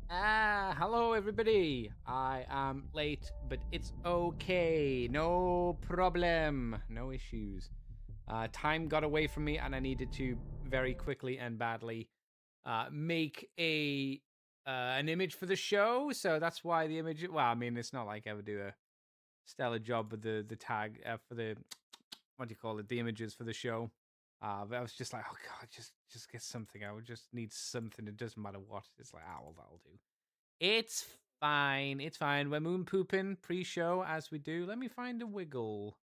Hello everybody. I am late, but it's okay. No problem. No issues. Time got away from me, and I needed to very quickly and badly make an image for the show. So that's why the image. Well, I mean, it's not like I would do a stellar job with the tag for the what do you call it? The images for the show. But I was just like, oh god, just get something. I would just need something. It doesn't matter what. It's like, well, that'll do. It's fine. It's fine. We're moon pooping pre-show as we do. Let me find a wiggle.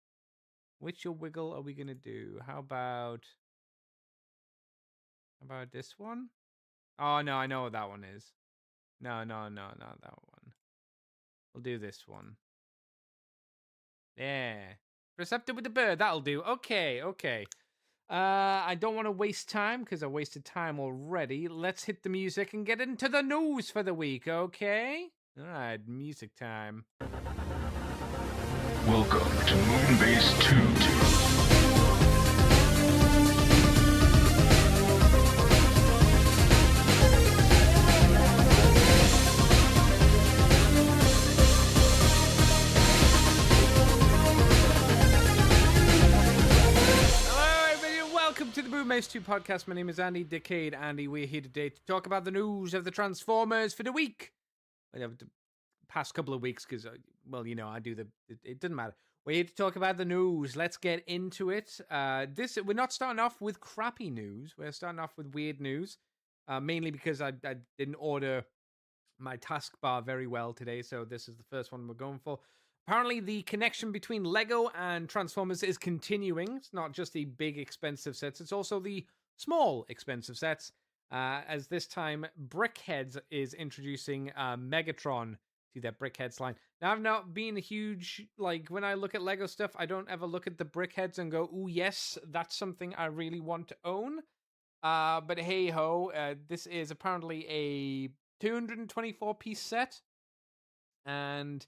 Which wiggle are we gonna do? How about this one? Oh no, I know what that one is. No, not that one. We'll do this one. Yeah. Receptor with the bird. That'll do. Okay. I don't want to waste time because I wasted time already. Let's hit the music and get into the news for the week, okay? All right, music time. Welcome to Moonbase 2. Welcome to the Moonbase 2 podcast. My name is Andy Decade. Andy, we're here today to talk about the news of the Transformers for the week. The past couple of weeks, because, I do it doesn't matter. We're here to talk about the news. Let's get into it. We're not starting off with crappy news. We're starting off with weird news, mainly because I didn't order my taskbar very well today, so this is the first one we're going for. Apparently, the connection between Lego and Transformers is continuing. It's not just the big, expensive sets. It's also the small, expensive sets. As this time, Brickheads is introducing Megatron to their Brickheads line. Now, I've not been a huge, when I look at Lego stuff, I don't ever look at the Brickheads and go, ooh, yes, that's something I really want to own. But hey-ho, this is apparently a 224-piece set. And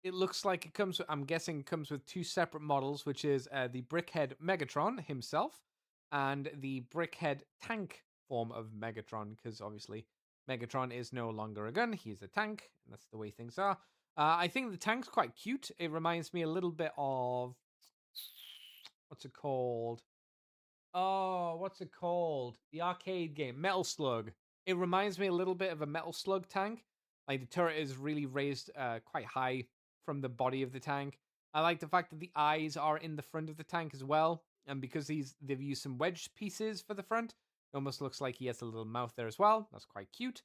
it looks like it comes with, I'm guessing it comes with two separate models, which is the Brickhead Megatron himself and the Brickhead tank form of Megatron, because obviously Megatron is no longer a gun, he's a tank, and that's the way things are. I think the tank's quite cute. It reminds me a little bit of, what's it called? Oh, what's it called? The arcade game, Metal Slug. It reminds me a little bit of a Metal Slug tank. Like, the turret is really raised quite high from the body of the tank. I like the fact that the eyes are in the front of the tank as well. And because they've used some wedge pieces for the front, it almost looks like he has a little mouth there as well. That's quite cute.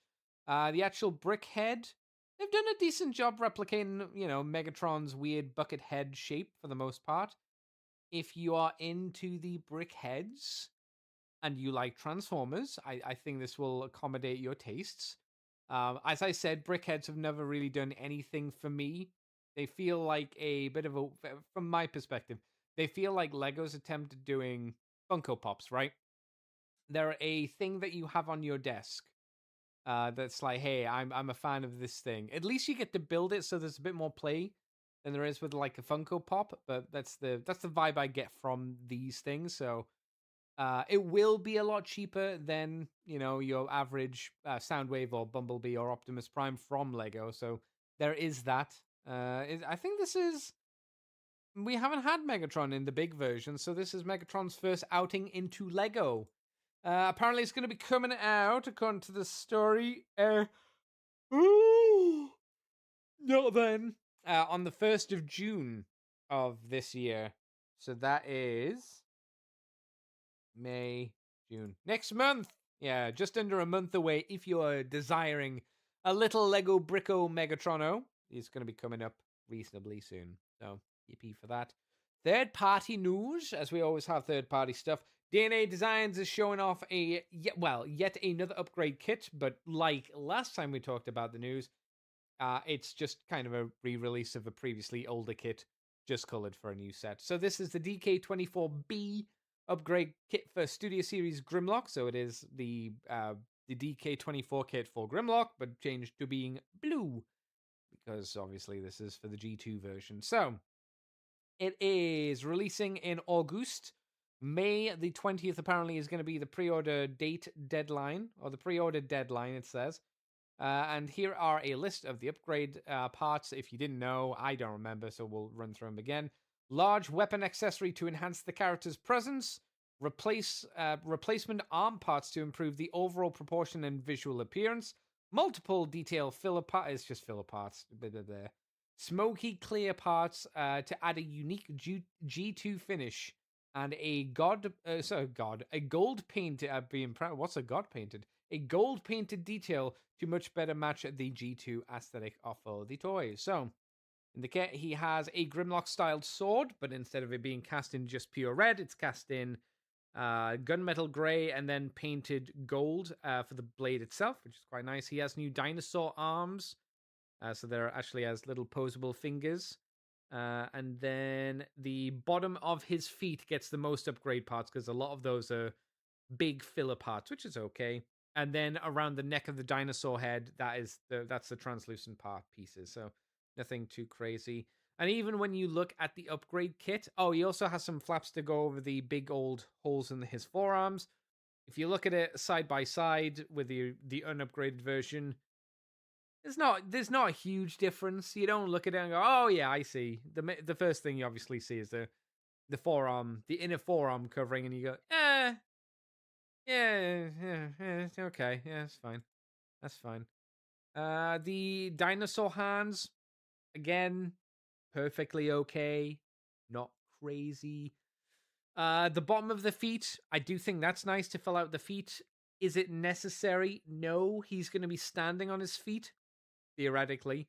The actual brick head, they've done a decent job replicating, Megatron's weird bucket head shape for the most part. If you are into the brick heads and you like Transformers, I think this will accommodate your tastes. As I said, brickheads have never really done anything for me. They feel like a bit of from my perspective, they feel like Lego's attempt at doing Funko Pops, right? They're a thing that you have on your desk. That's like, hey, I'm a fan of this thing. At least you get to build it, so there's a bit more play than there is with like a Funko Pop. But that's the vibe I get from these things. So it will be a lot cheaper than, your average Soundwave or Bumblebee or Optimus Prime from Lego. So there is that. I think we haven't had Megatron in the big version, so this is Megatron's first outing into Lego. Apparently it's going to be coming out, according to the story, not then, on the 1st of June of this year. So that is May, June. Next month! Yeah, just under a month away if you're desiring a little Lego Bricko Megatrono. It's going to be coming up reasonably soon. So, yippee for that. Third-party news, as we always have third-party stuff. DNA Designs is showing off yet another upgrade kit, but like last time we talked about the news, it's just kind of a re-release of a previously older kit, just colored for a new set. So this is the DK24B upgrade kit for Studio Series Grimlock. So it is the DK24 kit for Grimlock, but changed to being blue, because obviously this is for the G2 version. So it is releasing in August. May the 20th apparently is going to be the pre-order date deadline, or the pre-order deadline, it says. And here are a list of the upgrade parts. If you didn't know, I don't remember, so we'll run through them again. Large weapon accessory to enhance the character's presence. Replacement arm parts to improve the overall proportion and visual appearance. Multiple detail filler parts. It's just filler parts. There. Smoky clear parts to add a unique G2 finish. And a gold painted. What's a god painted? A gold painted detail to much better match the G2 aesthetic of the toy. So, in the kit, he has a Grimlock styled sword, but instead of it being cast in just pure red, it's cast in gunmetal gray and then painted gold for the blade itself, which is quite nice. He has new dinosaur arms, so they're actually has little posable fingers. And then the bottom of his feet gets the most upgrade parts because a lot of those are big filler parts, which is okay. And then around the neck of the dinosaur head, that's the translucent part pieces. So nothing too crazy. And even when you look at the upgrade kit, he also has some flaps to go over the big old holes in his forearms. If you look at it side by side with the unupgraded version, there's not a huge difference. You don't look at it and go, "Oh yeah, I see." The first thing you obviously see is the forearm, the inner forearm covering, and you go, yeah, okay, yeah, that's fine. The dinosaur hands, again, perfectly okay, not crazy. The bottom of the feet, I do think that's nice to fill out the feet. Is it necessary? No, he's going to be standing on his feet, theoretically.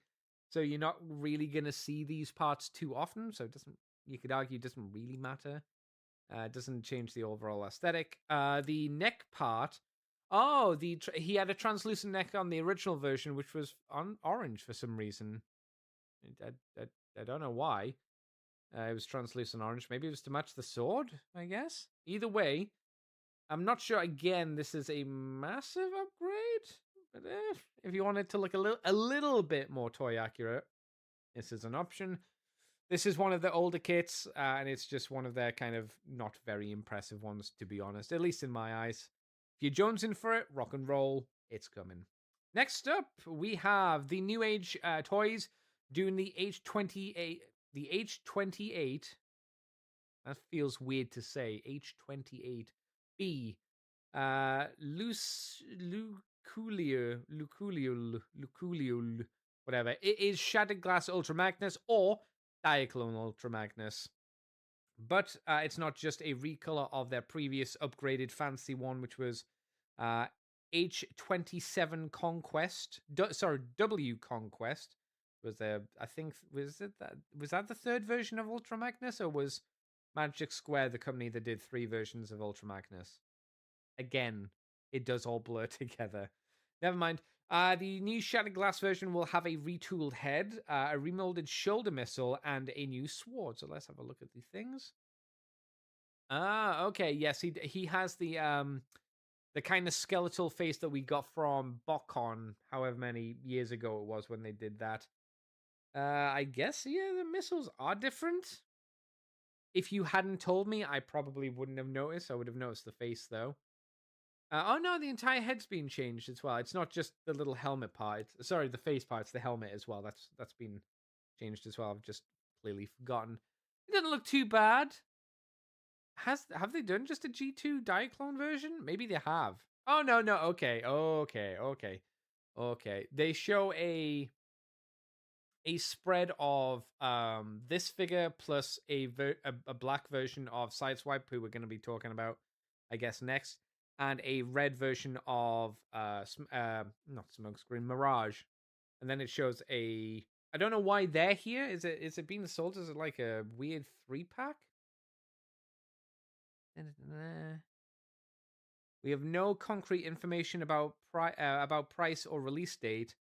So you're not really going to see these parts too often. So you could argue it doesn't really matter. It doesn't change the overall aesthetic. The neck part. He had a translucent neck on the original version, which was on orange for some reason. I don't know why. It was translucent orange. Maybe it was to match the sword, I guess. Either way, I'm not sure. Again, this is a massive upgrade. But if you wanted to look a little bit more toy accurate, this is an option. This is one of the older kits, and it's just one of their kind of not very impressive ones, to be honest, at least in my eyes. If you're jonesing for it, rock and roll, it's coming. Next up, we have the New Age toys doing the H28. The H28, that feels weird to say, H28B. Luculiul, whatever. It is Shattered Glass Ultra Magnus or Diaclone Ultra Magnus. But it's not just a recolor of their previous upgraded fancy one, which was H27 Conquest. W Conquest was there. I think was that the third version of Ultra Magnus, or was Magic Square the company that did 3 versions of Ultra Magnus? Again, it does all blur together. Never mind. The new Shattered Glass version will have a retooled head, a remolded shoulder missile, and a new sword. So let's have a look at the things. Okay. Yes, he has the kind of skeletal face that we got from BotCon, however many years ago it was when they did that. I guess, yeah, the missiles are different. If you hadn't told me, I probably wouldn't have noticed. I would have noticed the face, though. No, the entire head's been changed as well. It's not just the little helmet part. Sorry, the face part. It's the helmet as well. That's been changed as well. I've just clearly forgotten. It doesn't look too bad. Have they done just a G2 Diaclone version? Maybe they have. Oh no. Okay. They show a spread of this figure plus a black version of Sideswipe, who we're going to be talking about, I guess, next, and a red version of not Smokescreen, Mirage, and then it shows a. I don't know why they're here. Is it being sold? Is it like a weird 3-pack? We have no concrete information about price or release date.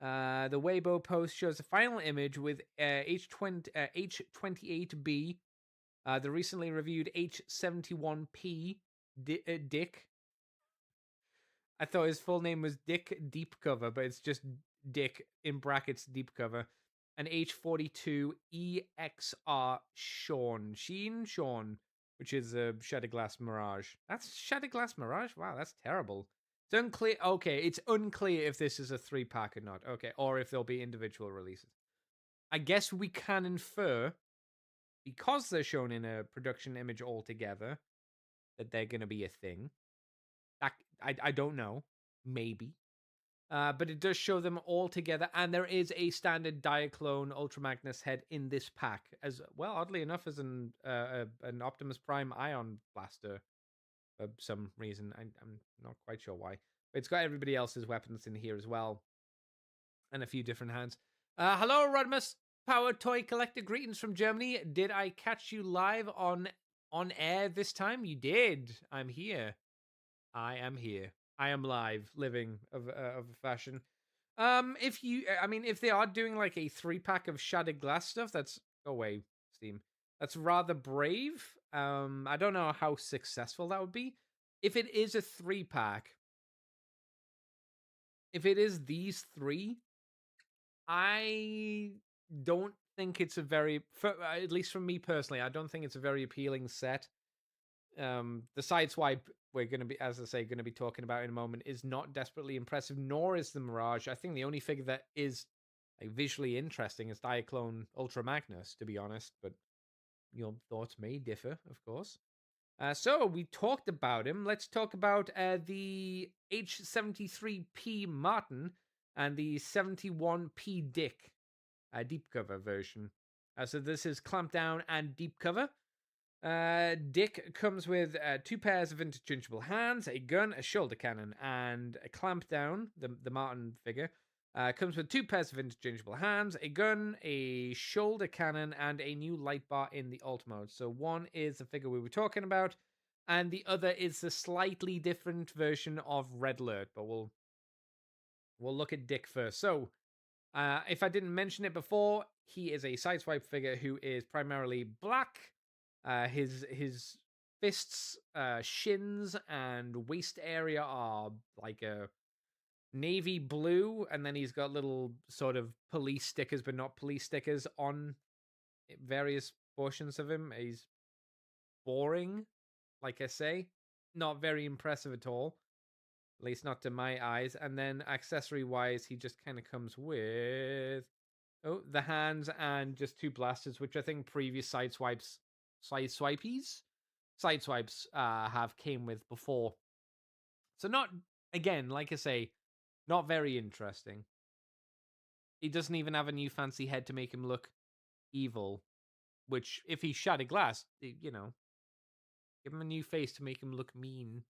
The Weibo post shows a final image with H28B, the recently reviewed H71P, Dick. I thought his full name was Dick Deep Cover, but it's just Dick in brackets Deep Cover. And H42 EXR Sean, which is a Shattered Glass Mirage. That's Shattered Glass Mirage? Wow, that's terrible. It's unclear. Okay, it's unclear if this is a 3-pack or not. Okay, or if there'll be individual releases. I guess we can infer, because they're shown in a production image altogether, that they're going to be a thing. I don't know. Maybe. But it does show them all together, and there is a standard Diaclone Ultra Magnus head in this pack, as well, oddly enough, as an Optimus Prime Ion Blaster for some reason. I'm not quite sure why. But it's got everybody else's weapons in here as well, and a few different hands. Hello, Rodimus Power Toy Collector. Greetings from Germany. Did I catch you live on air this time? You did. I'm here. I am here. I am live, living of a fashion. If they are doing like a 3-pack of Shattered Glass stuff, that's go away, Steam. That's rather brave. I don't know how successful that would be. If it is a 3-pack, if it is these 3, I don't think it's a very, at least from me personally, I don't think it's a very appealing set. The sideswipe we're going to be, as I say, going to be talking about in a moment is not desperately impressive, nor is the Mirage. I think the only figure that is like visually interesting is Diaclone Ultra Magnus, to be honest, but your thoughts may differ, of course. So we talked about him. Let's talk about the H73P Martin and the 71P Dick deep cover version. So this is Clamp Down and Deep Cover. Dick comes with 2 pairs of interchangeable hands, a gun, a shoulder cannon, and a Clamp Down, the Martin figure. Comes with 2 pairs of interchangeable hands, a gun, a shoulder cannon, and a new light bar in the alt mode. So one is the figure we were talking about, and the other is the slightly different version of Red Alert. But we'll look at Dick first. So, if I didn't mention it before, he is a sideswipe figure who is primarily black. His fists, shins, and waist area are like a navy blue, and then he's got little sort of police stickers, but not police stickers, on various portions of him. He's boring, like I say, not very impressive at all, at least not to my eyes. And then accessory wise, he just kind of comes with the hands and just 2 blasters, which I think previous sideswipes have came with before. So not, again, like I say, not very interesting. He doesn't even have a new fancy head to make him look evil, which if he Shattered Glass, give him a new face to make him look mean,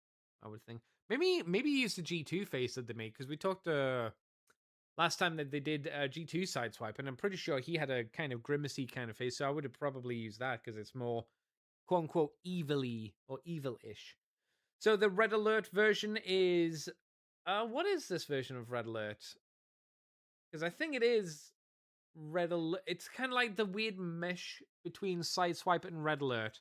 I would think. Maybe use the G2 face that they made, because we talked last time that they did G2 sideswipe, and I'm pretty sure he had a kind of grimacy kind of face, so I would have probably used that because it's more quote unquote evilly or evil-ish. So the Red Alert version is what is this version of Red Alert? Because I think it is Red Alert. It's kind of like the weird mesh between Sideswipe and Red Alert.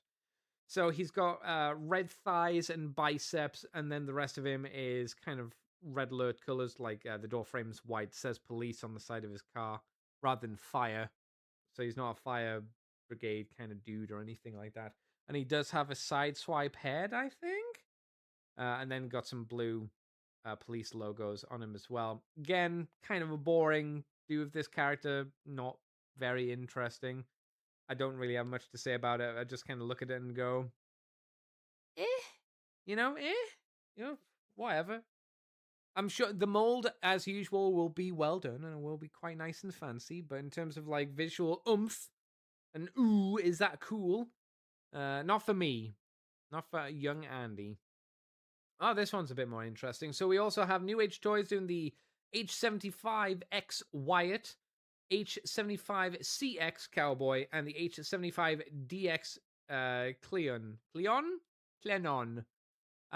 So he's got red thighs and biceps, and then the rest of him is kind of Red Alert colors, like the door frame's white, says police on the side of his car rather than fire. So he's not a fire brigade kind of dude or anything like that. And he does have a sideswipe head, I think. And then got some blue police logos on him as well. Again, kind of a boring view of this character, not very interesting. I don't really have much to say about it. I just kind of look at it and go, whatever. I'm sure the mold, as usual, will be well done and it will be quite nice and fancy. But in terms of like visual oomph and ooh, is that cool? Not for me. Not for young Andy. Oh, this one's a bit more interesting. So we also have New Age Toys doing the H75X Wyatt, H75CX Cowboy, and the H75DX Cleon.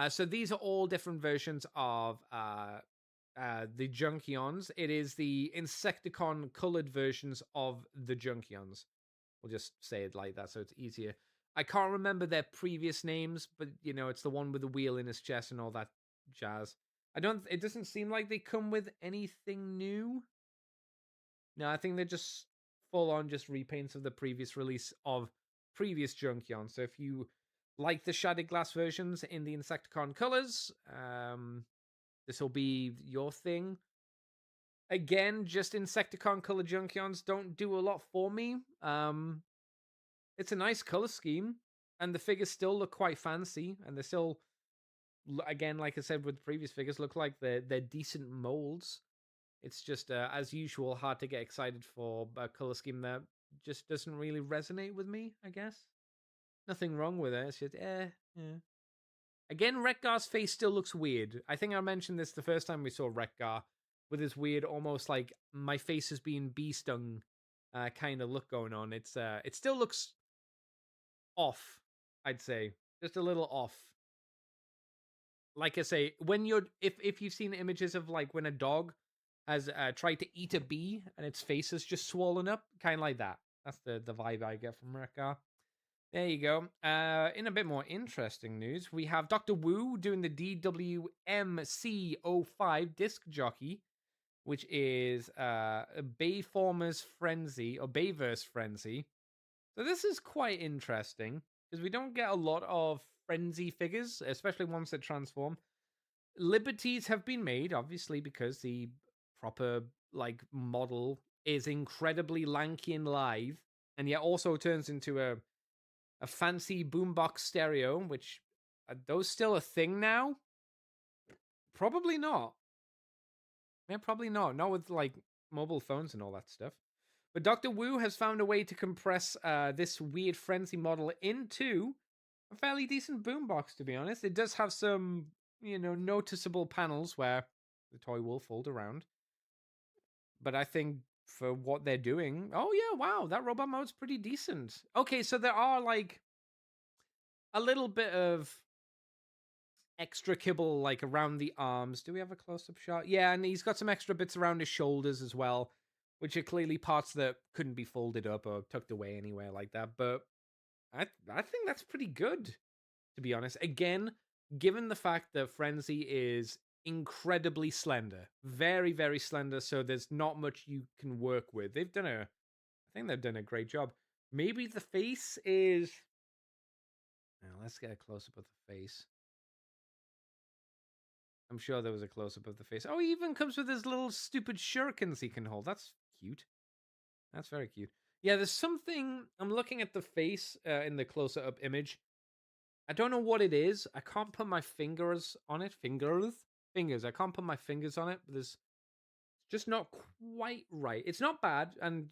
So these are all different versions of the Junkions. It is the Insecticon colored versions of the Junkions. We'll just say it like that so it's easier. I can't remember their previous names, but it's the one with the wheel in his chest and all that jazz. It doesn't seem like they come with anything new. No, I think they're just full on just repaints of the previous release of previous Junkion. So if you like the Shattered Glass versions in the Insecticon colors, this will be your thing. Again, just Insecticon color Junkions don't do a lot for me. It's a nice color scheme, and the figures still look quite fancy, and they still, again, like I said with the previous figures, look like they're decent molds. It's just, as usual, hard to get excited for a color scheme that just doesn't really resonate with me, I guess. Nothing wrong with it. It's just, yeah. Again, Rekgar's face still looks weird. I think I mentioned this the first time we saw Rekgar, with his weird, almost like my face has been bee stung kind of look going on. It still looks off, I'd say. Just a little off. Like I say, when you're if you've seen images of like when a dog has tried to eat a bee and its face is just swollen up, kind of like that. That's the vibe I get from Rekgar. There you go. In a bit more interesting news, we have Dr. Wu doing the DWMC05 disc jockey, which is Bayformers Frenzy or Bayverse Frenzy. So this is quite interesting because we don't get a lot of Frenzy figures, especially ones that transform. Liberties have been made, obviously, because the proper like model is incredibly lanky and lithe, and yet also turns into a fancy boombox stereo. Which are those still a thing now? Probably not. Yeah, probably not. Not with like mobile phones and all that stuff. But Dr. Wu has found a way to compress this weird frenzy model into a fairly decent boombox, to be honest. It does have some, noticeable panels where the toy will fold around. But I think for what they're doing, oh yeah, wow, that robot mode's pretty decent. Okay, so there are like a little bit of extra kibble like around the arms. Do we have a close-up shot? Yeah, and he's got some extra bits around his shoulders as well, which are clearly parts that couldn't be folded up or tucked away anywhere like that. But I think that's pretty good, to be honest. Again, given the fact that Frenzy is incredibly slender, very, very slender, so there's not much you can work with. I think they've done a great job. Maybe the face is... Now, let's get a close-up of the face. I'm sure there was a close-up of the face. Oh, he even comes with his little stupid shurikens he can hold. That's cute. That's very cute. Yeah, there's something... I'm looking at the face in the closer-up image. I don't know what it is. I can't put my fingers on it. Fingers. I can't put my fingers on it. But it's just not quite right. It's not bad. And,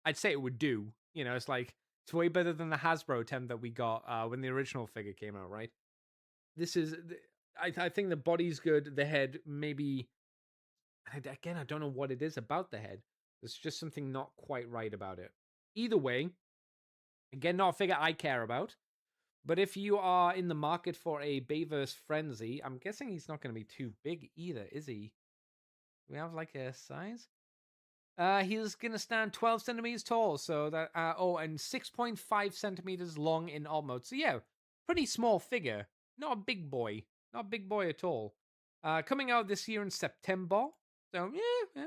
I'd say it would do. It's like... It's way better than the Hasbro attempt that we got when the original figure came out, right? This is... I think the body's good. The head, maybe... Again, I don't know what it is about the head. There's just something not quite right about it. Either way, again, not a figure I care about. But if you are in the market for a Bayverse Frenzy, I'm guessing he's not going to be too big either, is he? We have like a size? He's going to stand 12 centimeters tall. So that... and 6.5 centimeters long in alt mode. So yeah, pretty small figure. Not a big boy. Not a big boy at all. Coming out this year in September. So, yeah.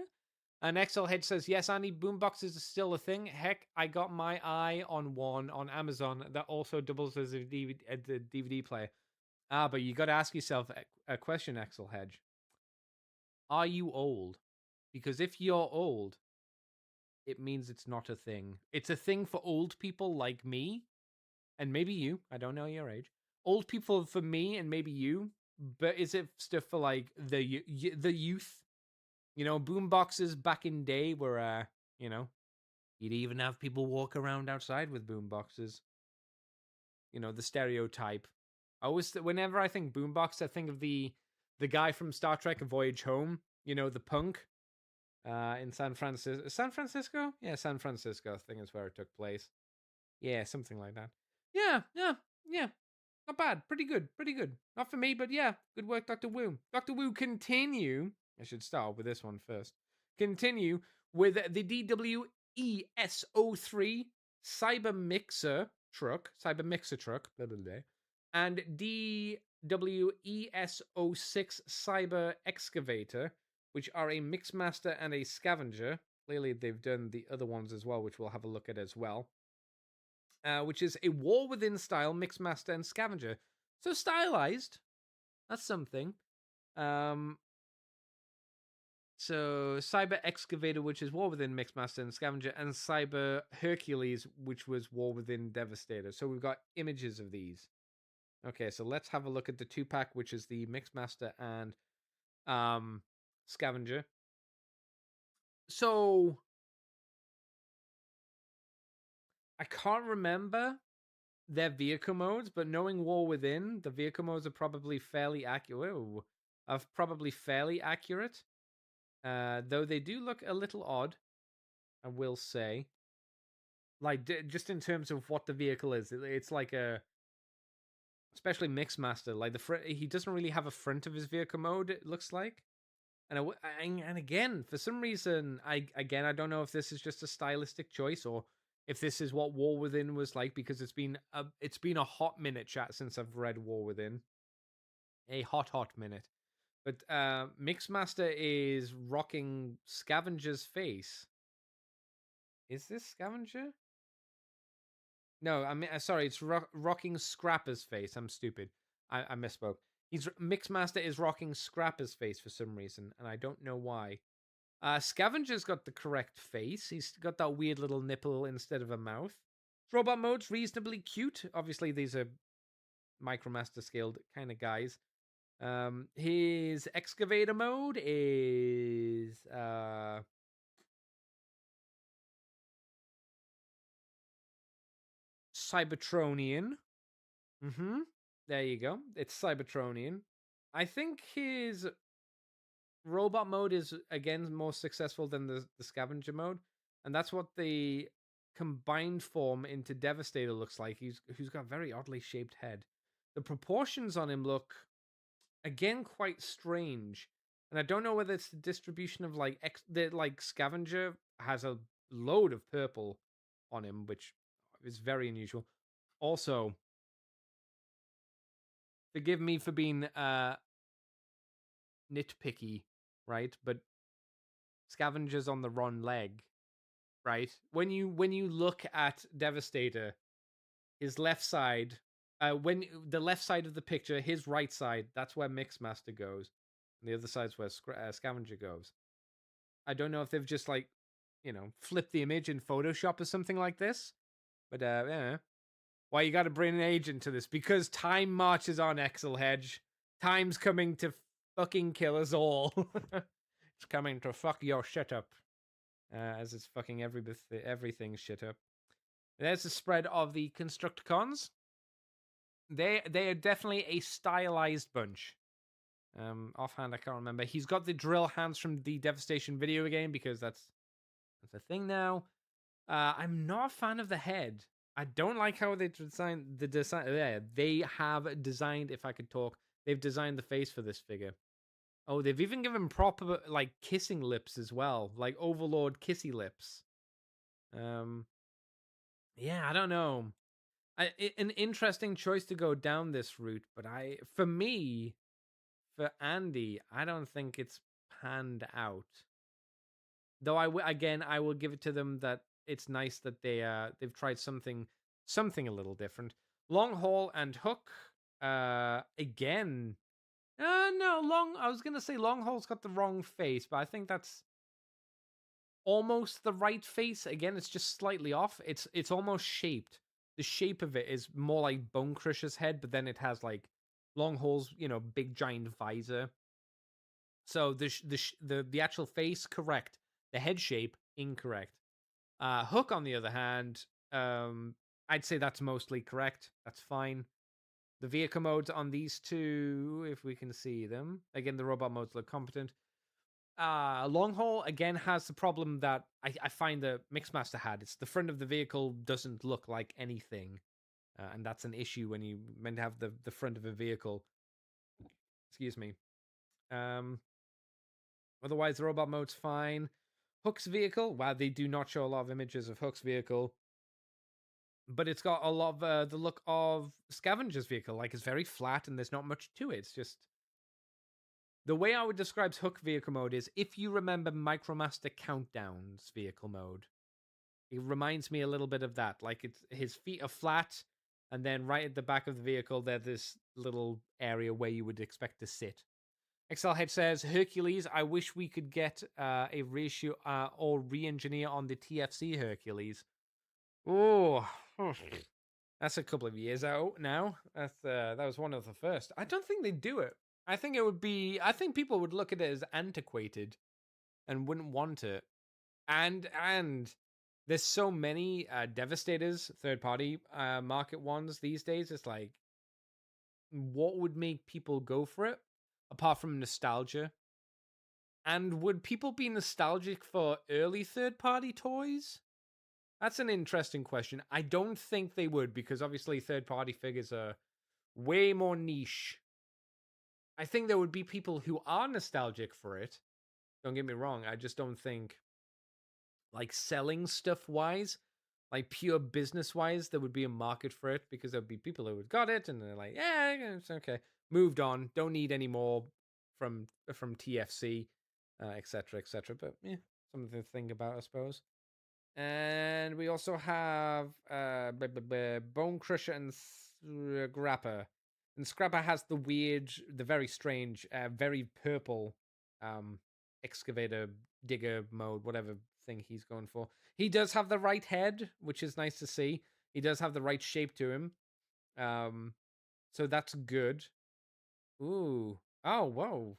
And XL Hedge says, yes, Andy, boomboxes are still a thing. Heck, I got my eye on one on Amazon that also doubles as a DVD player. But you got to ask yourself a question, XL Hedge. Are you old? Because if you're old, it means it's not a thing. It's a thing for old people like me, and maybe you. I don't know your age. Old people for me and maybe you, but is it stuff for like the youth? Boomboxes back in day were, you'd even have people walk around outside with boomboxes. The stereotype. Whenever I think boombox, I think of the guy from Star Trek: A Voyage Home. The punk in San Francisco. San Francisco? Yeah, San Francisco. I think is where it took place. Yeah, something like that. Yeah. Not bad. Pretty good. Not for me, but yeah. Good work, Dr. Wu. Dr. Wu, continue. I should start with this one first. Continue with the DWES03 Cyber Mixer truck. Blah, blah, blah. And DWES06 Cyber Excavator, which are a Mixmaster and a Scavenger. Clearly, they've done the other ones as well, which we'll have a look at as well. Which is a War Within style Mixmaster and Scavenger. So stylized. That's something. So Cyber Excavator, which is War Within Mixmaster and Scavenger, and Cyber Hercules, which was War Within Devastator. So we've got images of these. Okay, so let's have a look at the 2-pack, which is the Mixmaster and Scavenger. So I can't remember their vehicle modes, but knowing War Within, the vehicle modes are probably fairly accurate. Probably fairly accurate. Though they do look a little odd, I will say. Like just in terms of what the vehicle is, it's like especially Mixmaster. Like he doesn't really have a front of his vehicle mode. It looks like, and again, for some reason, I don't know if this is just a stylistic choice or if this is what War Within was like, because it's been a hot minute, chat, since I've read War Within. A hot minute. But Mixmaster is rocking Scavenger's face. Is this Scavenger? No, I mean, sorry, it's rocking Scrapper's face. I'm stupid. I misspoke. Mixmaster is rocking Scrapper's face for some reason, and I don't know why. Scavenger's got the correct face. He's got that weird little nipple instead of a mouth. Robot mode's reasonably cute. Obviously, these are Micromaster scaled kind of guys. His excavator mode is Cybertronian. There you go. It's Cybertronian. I think his robot mode is again more successful than the scavenger mode, and that's what the combined form into Devastator looks like. He's got a very oddly shaped head. The proportions on him look again quite strange, and I don't know whether it's the distribution of like Scavenger has a load of purple on him, which is very unusual. Also, forgive me for being nitpicky, right? But Scavenger's on the wrong leg, right? When you look at Devastator, his left side, when the left side of the picture, his right side, that's where Mixmaster goes, and the other side's where Scavenger goes. I don't know if they've just flipped the image in Photoshop or something like this, but yeah. Why you got to bring an agent to this? Because time marches on, Exel Hedge. Time's coming to fucking kill us all. It's coming to fuck your shit up, as it's fucking everything shit up. There's a spread of the Constructicons. They are definitely a stylized bunch. Offhand, I can't remember. He's got the drill hands from the Devastation video game, because that's a thing now. I'm not a fan of the head. I don't like how they designed the design. Yeah, they have designed. If I could talk, they've designed the face for this figure. Oh, they've even given proper kissing lips as well, like Overlord kissy lips. Yeah, I don't know. An interesting choice to go down this route, but for Andy, I don't think it's panned out. Though I will give it to them that it's nice that they've tried something a little different. Long Haul and Hook, again. No, I was gonna say Long Haul's got the wrong face, but I think that's almost the right face. Again, it's just slightly off. It's almost shaped. The shape of it is more like Bone Crusher's head, but then it has Long Haul's big giant visor. So the actual face correct. The head shape, incorrect. Hook, on the other hand, I'd say that's mostly correct. That's fine. The vehicle modes on these two, if we can see them. Again, the robot modes look competent. Long Haul, again, has the problem that I find the Mixmaster had. It's the front of the vehicle doesn't look like anything. And that's an issue when you meant to have the front of a vehicle. Excuse me. Otherwise, the robot mode's fine. Hook's vehicle, wow, they do not show a lot of images of Hook's vehicle, but it's got a lot of the look of Scavenger's vehicle. It's very flat and there's not much to it. It's just the way I would describe Hook vehicle mode is if you remember Micromaster Countdown's vehicle mode. It reminds me a little bit of that. His feet are flat, and then right at the back of the vehicle, there's this little area where you would expect to sit. Excelhead says, Hercules, I wish we could get a ratio or re-engineer on the TFC Hercules. Oh, that's a couple of years out now. That was one of the first. I don't think they'd do it. I think it would be. I think people would look at it as antiquated and wouldn't want it. And there's so many Devastators third party market ones these days. It's like, what would make people go for it apart from nostalgia? And would people be nostalgic for early third party toys? That's an interesting question. I don't think they would, because obviously third party figures are way more niche. I think there would be people who are nostalgic for it. Don't get me wrong. I just don't think, like, selling stuff wise, like pure business wise, there would be a market for it, because there would be people who had got it and they're like, yeah, it's okay, moved on, don't need any more from TFC, etc., etc. But yeah, something to think about, I suppose. And we also have Bone Crusher and Scrapper. And Scrapper has the very strange, very purple excavator digger mode, whatever thing he's going for. He does have the right head, which is nice to see. He does have the right shape to him. So that's good. Ooh. Oh, whoa.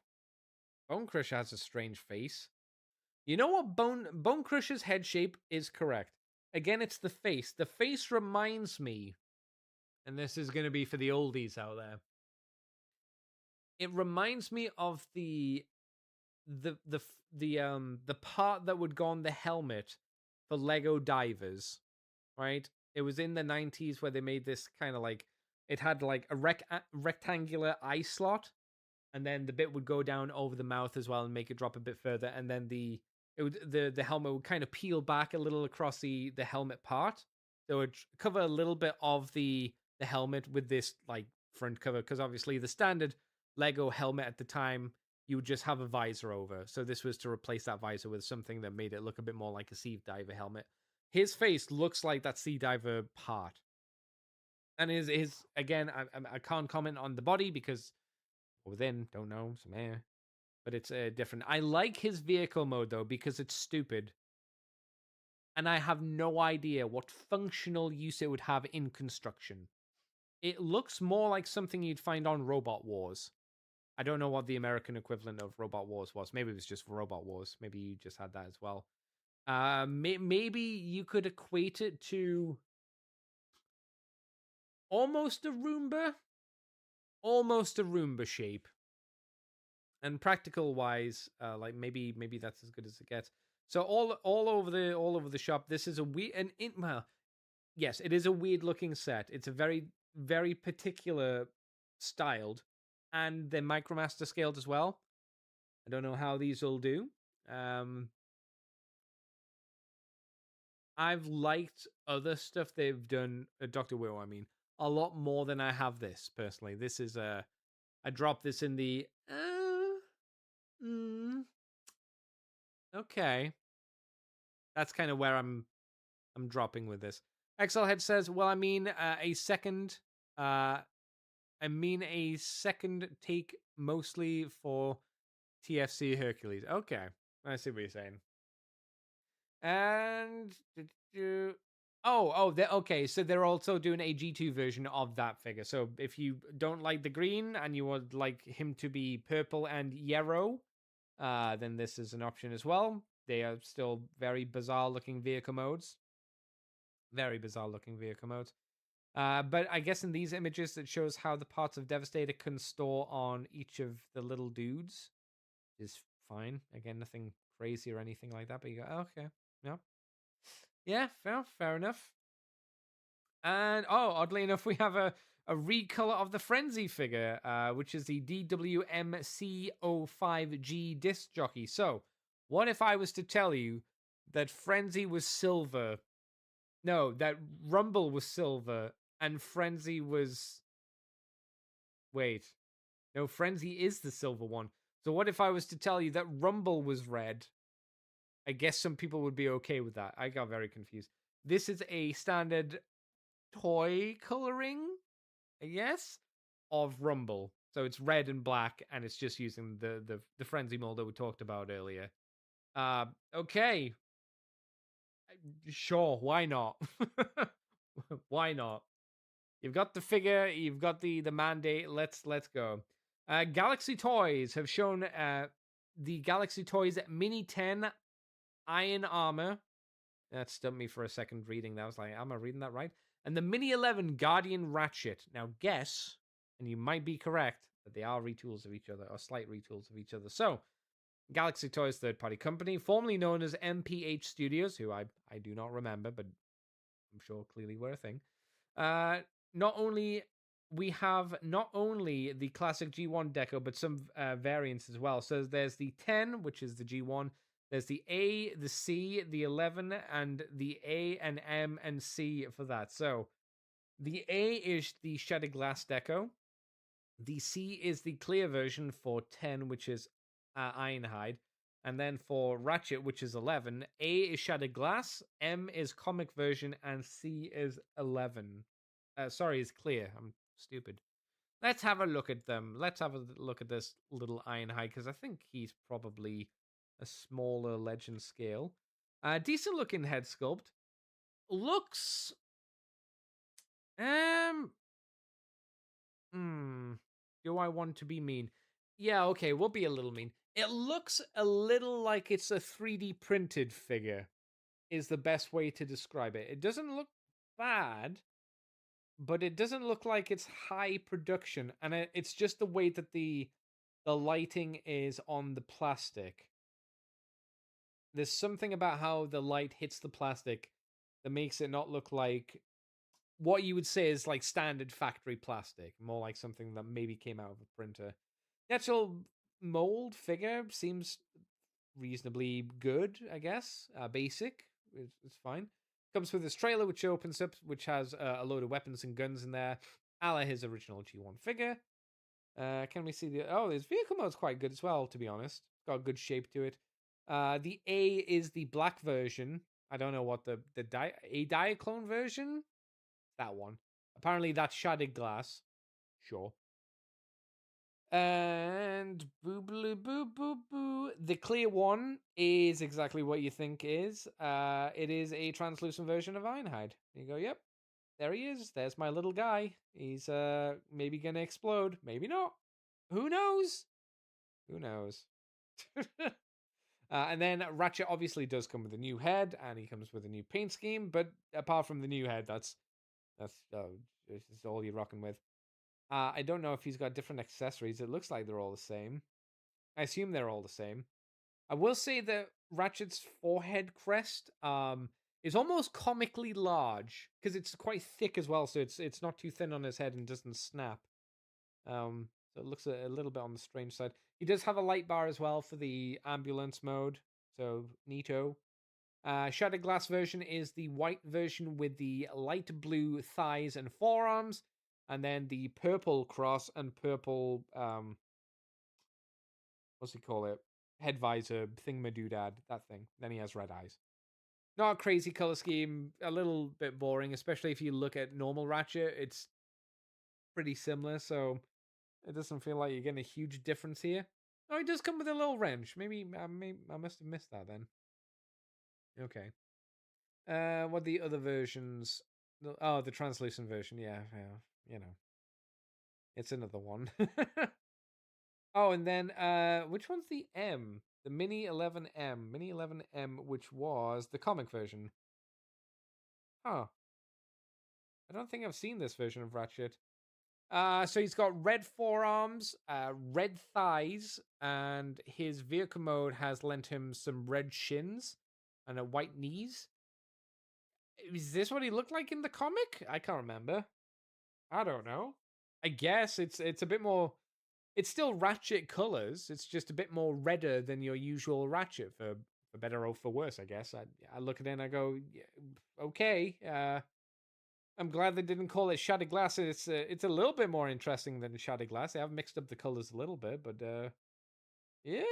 Bone Crusher has a strange face. You know what? Bone Crusher's head shape is correct. Again, it's the face. The face reminds me, and this is going to be for the oldies out there. It reminds me of the part that would go on the helmet for Lego Divers, right? It was in the 90s where they made this kind of like, it had like a rectangular eye slot, and then the bit would go down over the mouth as well and make it drop a bit further, and then the helmet would kind of peel back a little across the helmet part. So it would cover a little bit of the helmet with this like front cover, because obviously the standard Lego helmet at the time, you would just have a visor over. So this was to replace that visor with something that made it look a bit more like a sea diver helmet. His face looks like that sea diver part. And his again, I can't comment on the body because within, don't know, some air. But it's different. I like his vehicle mode, though, because it's stupid. And I have no idea what functional use it would have in construction. It looks more like something you'd find on Robot Wars. I don't know what the American equivalent of Robot Wars was. Maybe it was just Robot Wars. Maybe you just had that as well. Maybe you could equate it to almost a Roomba. Almost a Roomba shape. And practical wise, like maybe that's as good as it gets. So all over the shop, this is a weird well, yes, it is a weird looking set. It's a very very particular styled, and they're Micromaster scaled as well. I don't know how these will do. I've liked other stuff they've done, Dr. Will, I mean, a lot more than I have this personally. This is I dropped this in the okay. That's kind of where I'm dropping with this. Excelhead says, "Well, I mean a second take mostly for TFC Hercules." Okay, I see what you're saying. And okay. So they're also doing a G2 version of that figure. So if you don't like the green and you would like him to be purple and yellow, then this is an option as well. They are still very bizarre looking vehicle modes. Very bizarre looking vehicle modes. But I guess in these images, it shows how the parts of Devastator can store on each of the little dudes. Is fine. Again, nothing crazy or anything like that. But you go, oh, okay. Yeah. Yeah, fair enough. And oddly enough, we have a recolor of the Frenzy figure, which is the DWMC05G disc jockey. So, what if I was to tell you that Frenzy was silver? No, that Rumble was silver and Frenzy was. Wait. No, Frenzy is the silver one. So, what if I was to tell you that Rumble was red? I guess some people would be okay with that. I got very confused. This is a standard toy coloring, I guess, of Rumble. So it's red and black, and it's just using the frenzy mold that we talked about earlier. Okay, sure, why not? Why not? You've got the figure, you've got the mandate. Let's go. Galaxy Toys have shown the Galaxy Toys Mini 10 Iron Armor. That stumped me for a second reading that. I was like, am I reading that right? And the Mini 11 Guardian Ratchet. Now guess, and you might be correct, that they are retools of each other, or slight retools of each other. So, Galaxy Toys third-party company, formerly known as MPH Studios, who I do not remember, but I'm sure clearly were a thing. Not only not only the classic G1 deco, but some variants as well. So there's the 10, which is the G1. There's the A, the C, the 11, and the A and M and C for that. So the A is the Shattered Glass deco. The C is the clear version for 10, which is Ironhide. And then for Ratchet, which is 11, A is Shattered Glass, M is comic version, and C is 11. Sorry, is clear. I'm stupid. Let's have a look at them. Let's have a look at this little Ironhide, because I think he's probably a smaller legend scale. Decent looking head sculpt. Looks do I want to be mean? Yeah, okay, we'll be a little mean. It looks a little like it's a 3D printed figure, is the best way to describe it. It doesn't look bad, but it doesn't look like it's high production, and it's just the way that the lighting is on the plastic. There's something about how the light hits the plastic that makes it not look like what you would say is like standard factory plastic, more like something that maybe came out of a printer. The actual mold figure seems reasonably good, I guess. Basic, it's fine. Comes with this trailer, which opens up, which has a load of weapons and guns in there, a la his original G1 figure. Can we see the... Oh, his vehicle mode's quite good as well, to be honest. It's got a good shape to it. The A is the black version. I don't know what the Diaclone version? That one. Apparently that's Shattered Glass. Sure. And boo boo boo boo boo. The clear one is exactly what you think is. It is a translucent version of Ironhide. You go, yep, there he is. There's my little guy. He's maybe gonna explode. Maybe not. Who knows? Who knows? And then Ratchet obviously does come with a new head, and he comes with a new paint scheme. But apart from the new head, that's all you're rocking with. I don't know if he's got different accessories. It looks like they're all the same. I assume they're all the same. I will say that Ratchet's forehead crest is almost comically large because it's quite thick as well, so it's not too thin on his head and doesn't snap. So it looks a little bit on the strange side. He does have a light bar as well for the ambulance mode, so neato. Shattered Glass version is the white version with the light blue thighs and forearms, and then the purple cross and purple, what's he call it? Head visor, thingamadoodad, that thing. Then he has red eyes. Not a crazy color scheme, a little bit boring, especially if you look at normal Ratchet. It's pretty similar, so it doesn't feel like you're getting a huge difference here. Oh, he does come with a little wrench. Maybe I must have missed that then. Okay. What the other versions? Oh, the translucent version. Yeah, you know, it's another one. Oh, and then which one's the M? The Mini 11M, Mini 11M, which was the comic version. Huh. I don't think I've seen this version of Ratchet. So he's got red forearms, red thighs, and his vehicle mode has lent him some red shins and a white knees. Is this what he looked like in the comic? I can't remember. I don't know. I guess it's a bit more. It's still Ratchet colors. It's just a bit more redder than your usual Ratchet, for better or for worse. I guess I look at it and I go, yeah, okay. I'm glad they didn't call it Shattered Glass. It's a little bit more interesting than Shattered Glass. They have mixed up the colors a little bit, but yeah,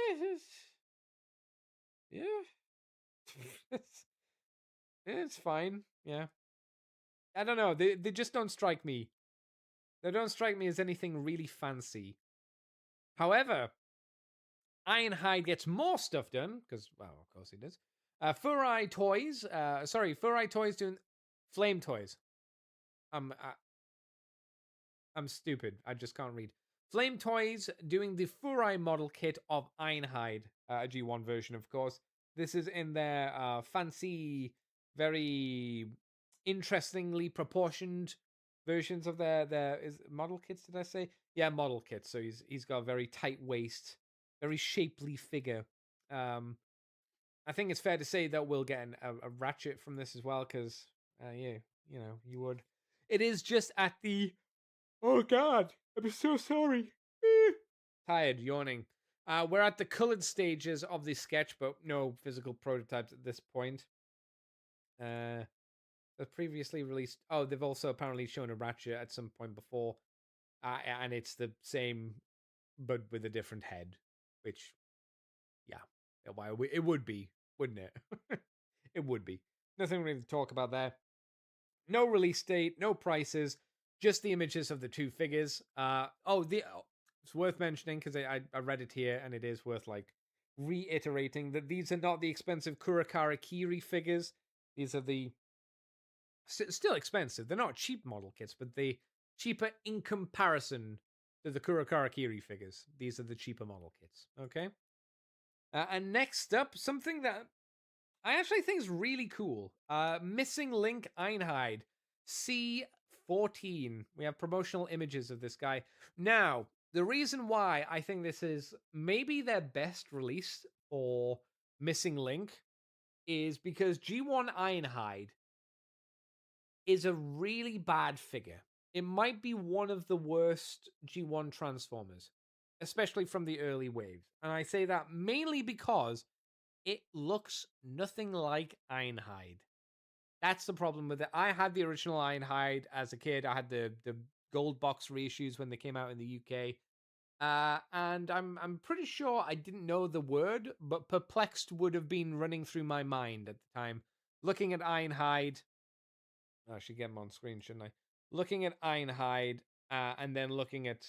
yeah, it's fine. Yeah, I don't know. They just don't strike me. They don't strike me as anything really fancy. However, Ironhide gets more stuff done because, well, of course he does. Furai Toys doing Flame Toys. I'm stupid. I just can't read. Flame Toys doing the Furai model kit of Ironhide, a G1 version, of course. This is in their fancy, very interestingly proportioned versions of their is model kits. Did I say? Yeah, model kits. So he's got a very tight waist, very shapely figure. I think it's fair to say that we'll get a ratchet from this as well, because yeah, you would. It is just at the oh God, I'm so sorry. Tired, yawning. We're at the colored stages of the sketch, but no physical prototypes at this point. The previously released. Oh, they've also apparently shown a Ratchet at some point before, and it's the same, but with a different head. Which, yeah, why it would be, wouldn't it? It would be. Nothing really to talk about there. No release date, no prices, just the images of the two figures. It's worth mentioning because I read it here and it is worth like reiterating that these are not the expensive Kurakara Kiri figures. These are the still expensive. They're not cheap model kits, but they cheaper in comparison to the Kurakara Kiri figures. These are the cheaper model kits. Okay. And next up, something that I actually think is really cool. Missing Link Ironhide C14. We have promotional images of this guy. Now, the reason why I think this is maybe their best release for Missing Link is because G1 Ironhide is a really bad figure. It might be one of the worst G1 Transformers, especially from the early waves. And I say that mainly because it looks nothing like Ironhide. That's the problem with it. I had the original Ironhide as a kid. I had the gold box reissues when they came out in the UK. And I'm pretty sure I didn't know the word, but perplexed would have been running through my mind at the time. Looking at Ironhide, I should get him on screen, shouldn't I? Looking at Ironhide, and then looking at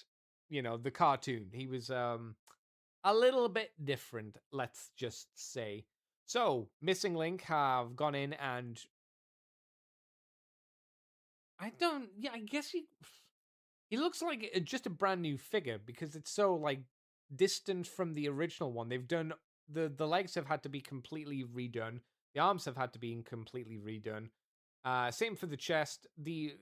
the cartoon. He was a little bit different, let's just say. So, Missing Link have gone in and I guess he looks like just a brand new figure because it's so like distant from the original one. They've done the legs have had to be completely redone. The arms have had to be completely redone. Same for the chest. The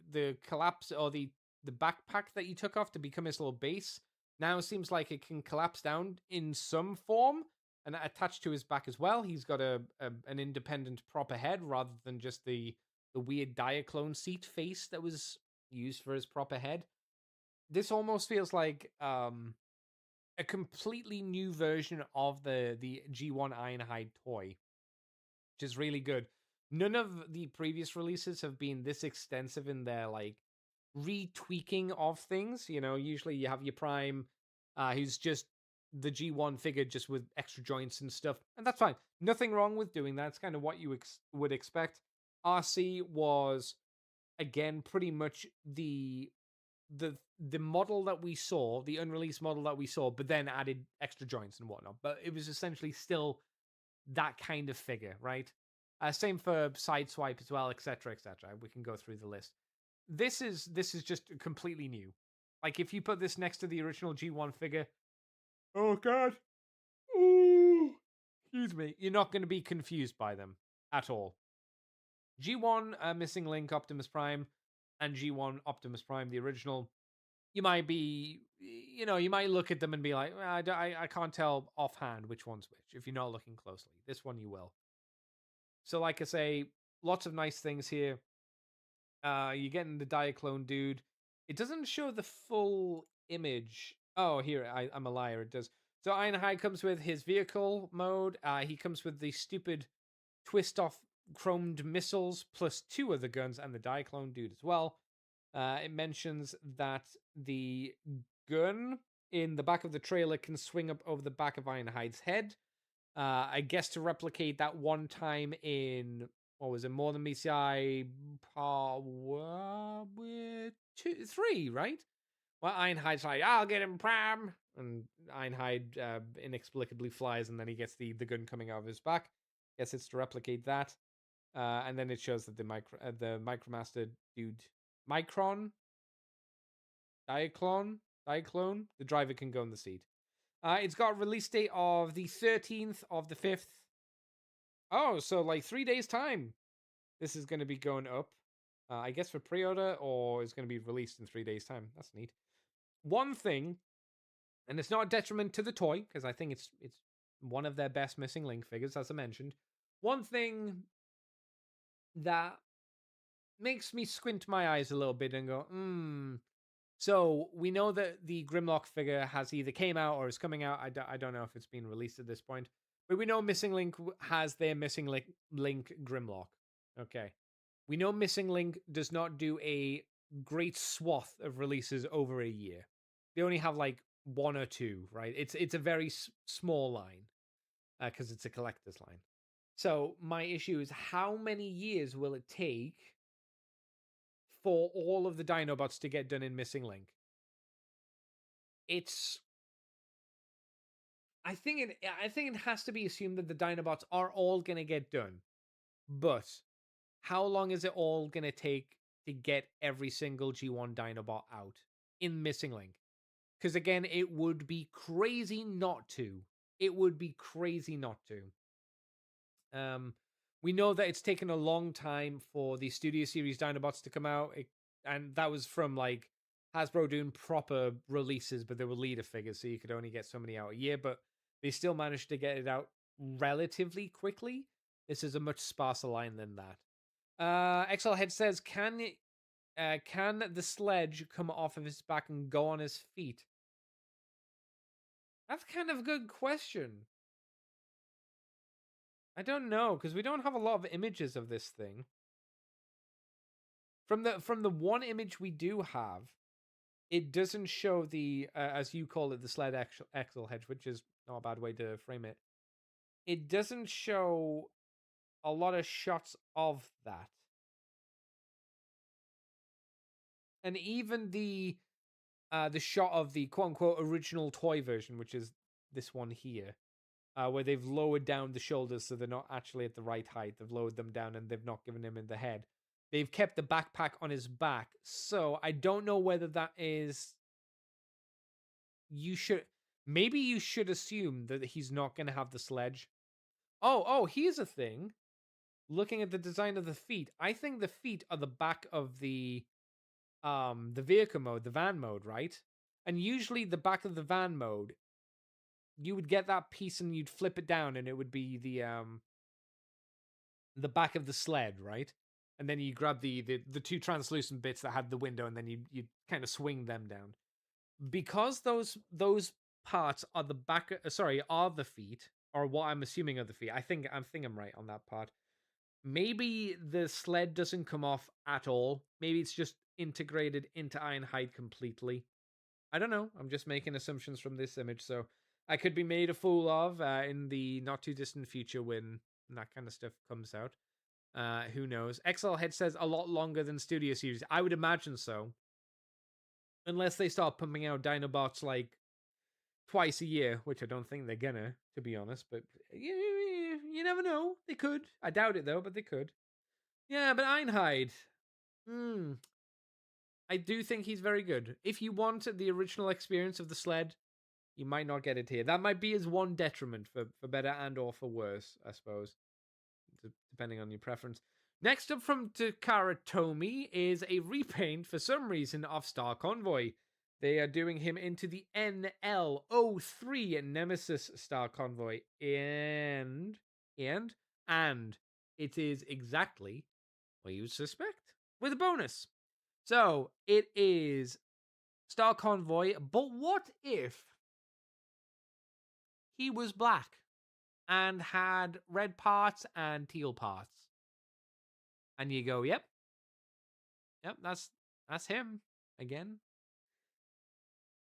collapse or the backpack that you took off to become his little base now seems like it can collapse down in some form and attached to his back as well. He's got an independent proper head rather than just the weird Diaclone seat face that was used for his proper head. This almost feels like a completely new version of the G1 Ironhide toy, which is really good. None of the previous releases have been this extensive in their like retweaking of things. Usually you have your Prime, who's just the G1 figure just with extra joints and stuff, and that's fine. Nothing wrong with doing that. It's kind of what you would expect. RC was again pretty much the model that we saw, the unreleased model that we saw, but then added extra joints and whatnot. But it was essentially still that kind of figure, right? Same for Sideswipe as well, etc., etc. We can go through the list. This is just completely new. Like if you put this next to the original G1 figure, oh god, ooh, excuse me, you're not going to be confused by them at all. G1 Missing Link Optimus Prime and G1 Optimus Prime, the original, you might be, you might look at them and be like, I can't tell offhand which one's which if you're not looking closely. This one you will. So, like I say, lots of nice things here. You're getting the Diaclone dude. It doesn't show the full image. Oh, here, I'm a liar. It does. So Ironhide comes with his vehicle mode. He comes with the stupid twist-off chromed missiles plus 2 other guns and the Diaclone dude as well. It mentions that the gun in the back of the trailer can swing up over the back of Ironhide's head. I guess to replicate that one time in, what was it, More Than BCI Part 2, 3, right? Well, Ironhide's like, I'll get him, Prime. and Ironhide inexplicably flies, and then he gets the gun coming out of his back. Guess it's to replicate that. And then it shows that the Micromaster dude, Micron, Diaclone, the driver can go in the seat. It's got a release date of the 13th of the 5th. Oh, so like 3 days time. This is going to be going up. I guess for pre-order, or it's going to be released in 3 days time. That's neat. One thing, and it's not a detriment to the toy, because I think it's one of their best Missing Link figures, as I mentioned. One thing that makes me squint my eyes a little bit and go, So we know that the Grimlock figure has either came out or is coming out. I don't know if it's been released at this point. But we know Missing Link has their Missing Link Grimlock. Okay. We know Missing Link does not do a great swath of releases over a year. They only have like one or two, right? It's a very small line because it's a collector's line. So my issue is, how many years will it take for all of the Dinobots to get done in Missing Link? I think it has to be assumed that the Dinobots are all going to get done. But how long is it all going to take to get every single G1 Dinobot out in Missing Link? Because again, it would be crazy not to. It would be crazy not to. We know that it's taken a long time for the Studio Series Dinobots to come out, and that was from like Hasbro doing proper releases, but they were leader figures, so you could only get so many out a year. But they still managed to get it out relatively quickly. This is a much sparser line than that. XL Head says, can the sledge come off of his back and go on his feet? That's kind of a good question. I don't know, because we don't have a lot of images of this thing. From the one image we do have, it doesn't show the, as you call it, the sled axle hedge, which is not a bad way to frame it. It doesn't show a lot of shots of that. And even the shot of the quote-unquote original toy version, which is this one here, where they've lowered down the shoulders so they're not actually at the right height. They've lowered them down and they've not given him in the head. They've kept the backpack on his back. So I don't know whether that is... Maybe you should assume that he's not going to have the sledge. Oh, here's a thing. Looking at the design of the feet, I think the feet are the back of the vehicle mode, the van mode, right? And usually the back of the van mode, you would get that piece and you'd flip it down and it would be the back of the sled, right? And then you grab the two translucent bits that had the window and then you kind of swing them down. Because those parts are the back, are the feet, or what I'm assuming are the feet. I think I'm right on that part. Maybe the sled doesn't come off at all. Maybe it's just integrated into Ironhide completely. I don't know. I'm just making assumptions from this image, so I could be made a fool of in the not too distant future when that kind of stuff comes out. Who knows? XL Head says a lot longer than Studio Series. I would imagine so. Unless they start pumping out Dinobots like twice a year, which I don't think they're gonna, to be honest. But you never know. They could. I doubt it, though, but they could. Yeah, but Ironhide. I do think he's very good. If you want the original experience of the sled, you might not get it here. That might be his one detriment, for better and or for worse, I suppose, depending on your preference. Next up from Takara Tomy is a repaint, for some reason, of Star Convoy. They are doing him into the NL03 Nemesis Star Convoy. And it is exactly what you would suspect, with a bonus. So, it is Star Convoy, but what if he was black and had red parts and teal parts? And you go, yep, that's him again.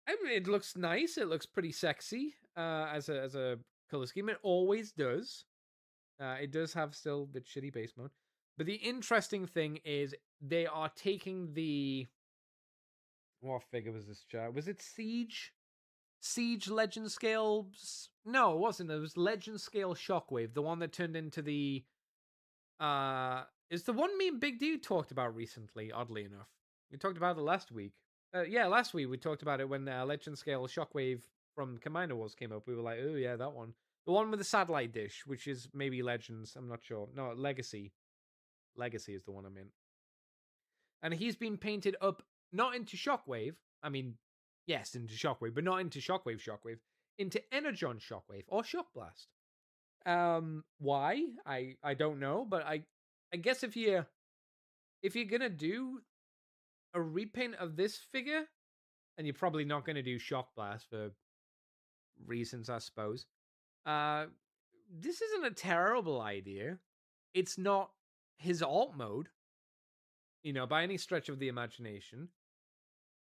I mean, it looks nice. It looks pretty sexy as a color scheme. It always does. It does have still a bit shitty base mode. But the interesting thing is they are taking the... What figure was this, chat? Was it Siege? Siege Legend Scale. No, it wasn't. It was Legend Scale Shockwave, the one that turned into the. Is the one me and Big D talked about recently. Oddly enough, we talked about it last week. Yeah, last week we talked about it when Legend Scale Shockwave from Combiner Wars came up. We were like, oh yeah, that one. The one with the satellite dish, which is maybe Legends. I'm not sure. No, Legacy. Legacy is the one I meant. And he's been painted up not into Shockwave. I mean, yes, into Shockwave, but not into Shockwave, into Energon Shockwave or Shock Blast. Why? I don't know, but I guess if you're gonna do a repaint of this figure, and you're probably not gonna do Shock Blast for reasons, I suppose. This isn't a terrible idea. It's not his alt mode, by any stretch of the imagination,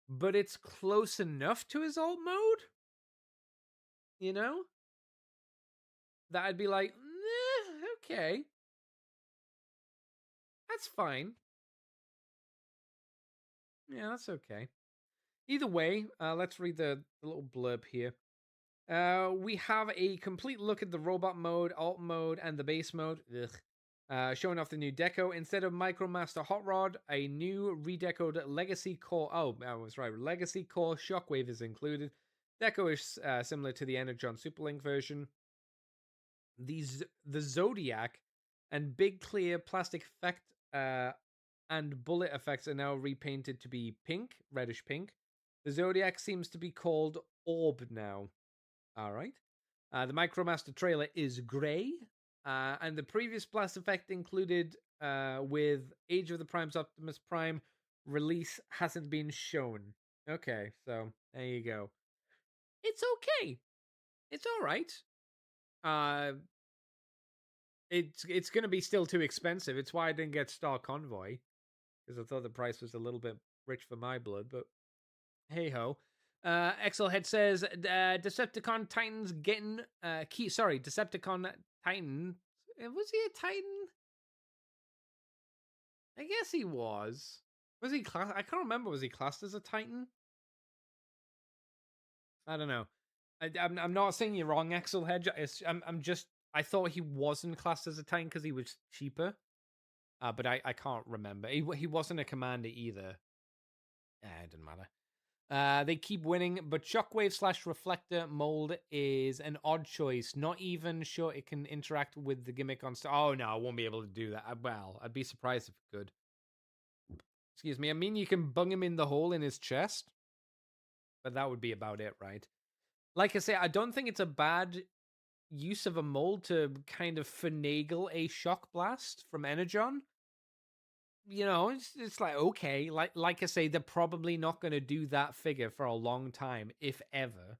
but it's close enough to his alt mode, that I'd be like, okay, that's fine. Yeah, that's okay. Either way, let's read the little blurb here. We have a complete look at the robot mode, alt mode, and the base mode. Showing off the new deco. Instead of Micromaster Hot Rod, a new redecoed Legacy Core. Oh, I was right. Legacy Core Shockwave is included. Deco is similar to the Energon Superlink version. The Zodiac and big clear plastic effect and bullet effects are now repainted to be pink, reddish pink. The Zodiac seems to be called Orb now. All right. The Micromaster trailer is grey, and the previous blast effect included with Age of the Primes Optimus Prime release hasn't been shown. Okay, so there you go. It's okay. It's all right. It's going to be still too expensive. It's why I didn't get Star Convoy, because I thought the price was a little bit rich for my blood, but hey ho. Exelhead says Decepticon Titans getting Decepticon Titan. Was he a Titan? I guess he was. Was he class? I can't remember. Was he classed as a Titan? I don't know. I'm not saying you're wrong, Exelhead. I'm just. I thought he wasn't classed as a Titan because he was cheaper. But I can't remember. He wasn't a commander either. It doesn't matter. They keep winning, but Shockwave / Reflector mold is an odd choice. Not even sure it can interact with the gimmick on Star. Oh no, I won't be able to do that. Well, I'd be surprised if it could. Excuse me. I mean, you can bung him in the hole in his chest, but that would be about it, right? Like I say, I don't think it's a bad use of a mold to kind of finagle a Shock Blast from Energon. It's like, okay, like I say, they're probably not going to do that figure for a long time, if ever,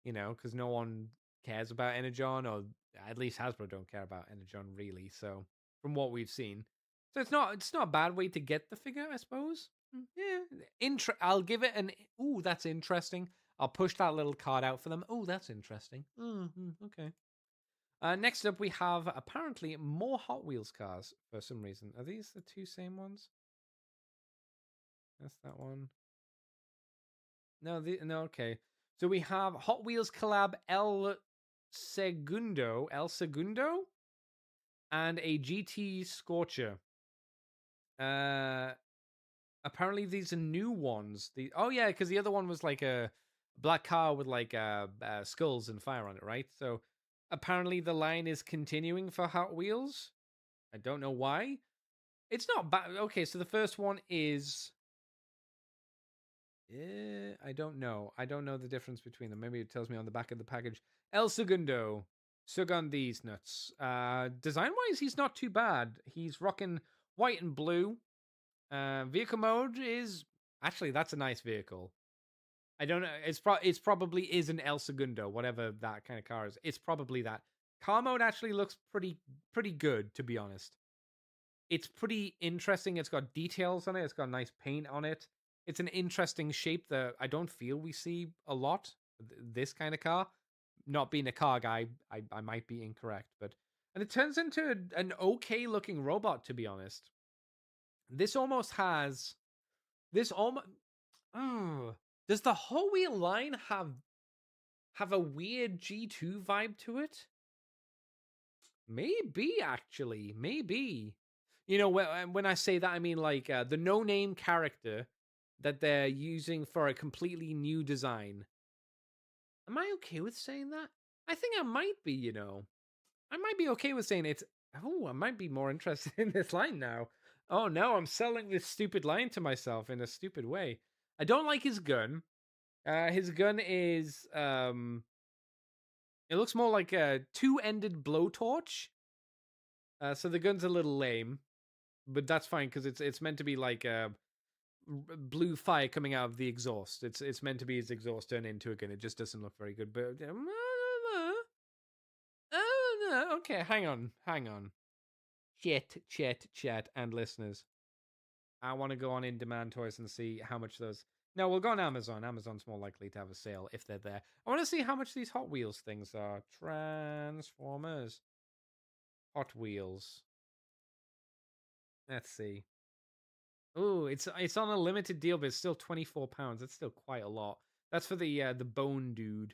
because no one cares about Energon, or at least Hasbro don't care about Energon really. So from what we've seen, so it's not a bad way to get the figure, I suppose. Yeah, I'll give it an. Ooh, that's interesting. I'll push that little card out for them. Oh, that's interesting. Okay. Next up, we have apparently more Hot Wheels cars for some reason. Are these the two same ones? That's that one. No, okay. So we have Hot Wheels collab El Segundo, and a GT Scorcher. Apparently these are new ones. Because the other one was like a black car with like skulls and fire on it, right? So apparently the line is continuing for Hot Wheels. I don't know why. It's not bad. Okay, so the first one is. I don't know. I don't know the difference between them. Maybe it tells me on the back of the package. El Segundo. Sug on these nuts. Design-wise, he's not too bad. He's rocking white and blue. Vehicle mode is. Actually, that's a nice vehicle. I don't know. It's probably is an El Segundo, whatever that kind of car is. It's probably that. Car mode actually looks pretty good, to be honest. It's pretty interesting. It's got details on it. It's got nice paint on it. It's an interesting shape that I don't feel we see a lot. This kind of car. Not being a car guy, I might be incorrect, and it turns into an okay looking robot, to be honest. This almost has. Does the Hot Wheel line have have a weird G2 vibe to it? Maybe, actually. Maybe. You know, when I say that, I mean like the no-name character that they're using for a completely new design. Am I okay with saying that? I think I might be, you know. I might be okay with saying it's. Oh, I might be more interested in this line now. Oh no, I'm selling this stupid line to myself in a stupid way. I don't like his gun. His gun is it looks more like a two-ended blowtorch. So the gun's a little lame, but that's fine because it's meant to be like blue fire coming out of the exhaust. It's meant to be his exhaust turned into a gun. It just doesn't look very good. But okay, hang on. Chat, and listeners. I want to go on In Demand Toys and see how much those. No, we'll go on Amazon. Amazon's more likely to have a sale if they're there. I want to see how much these Hot Wheels things are. Transformers. Hot Wheels. Let's see. Oh, it's on a limited deal, but it's still £24. That's still quite a lot. That's for the Bone Dude.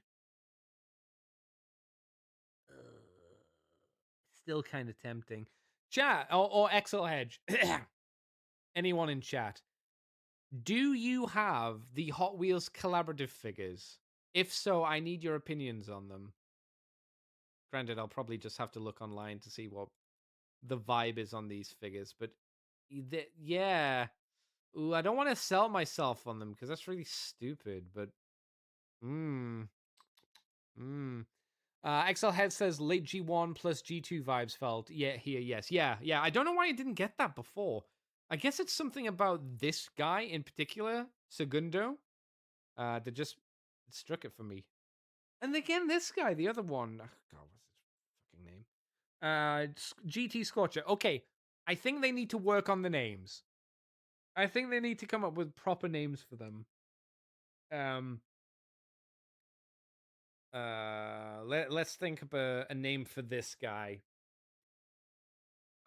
Still kind of tempting. Chat or XL Hedge. Anyone in chat. Do you have the Hot Wheels collaborative figures? If so, I need your opinions on them. Granted, I'll probably just have to look online to see what the vibe is on these figures, but yeah. Ooh, I don't want to sell myself on them because that's really stupid, but XL Head says late G1 plus G2 vibes felt. Yeah, here, yes. Yeah. I don't know why I didn't get that before. I guess it's something about this guy in particular, Segundo, that just struck it for me. And again, this guy, the other one. Oh, God, what's his fucking name? GT Scorcher. Okay, I think they need to work on the names. I think they need to come up with proper names for them. Let's think of a name for this guy.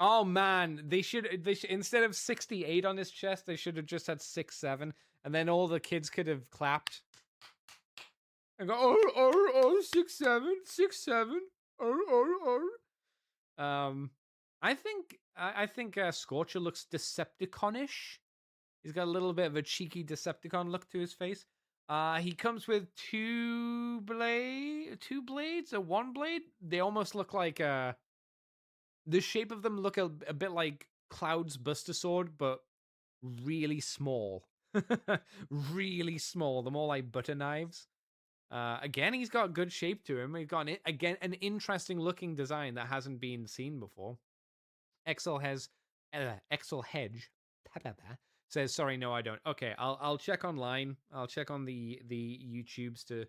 Oh man, they should instead of 68 on his chest, they should have just had 67, and then all the kids could have clapped and go oh 67 67 I think Scorcher looks Decepticonish. He's got a little bit of a cheeky Decepticon look to his face. He comes with two blades or one blade. They almost look like the shape of them look a bit like Cloud's Buster Sword, but really small. Really small. They're more like butter knives. Again, he's got good shape to him. He's got an interesting looking design that hasn't been seen before. XL Hedge says, "Sorry, no, I don't." Okay, I'll check online. I'll check on the YouTubes to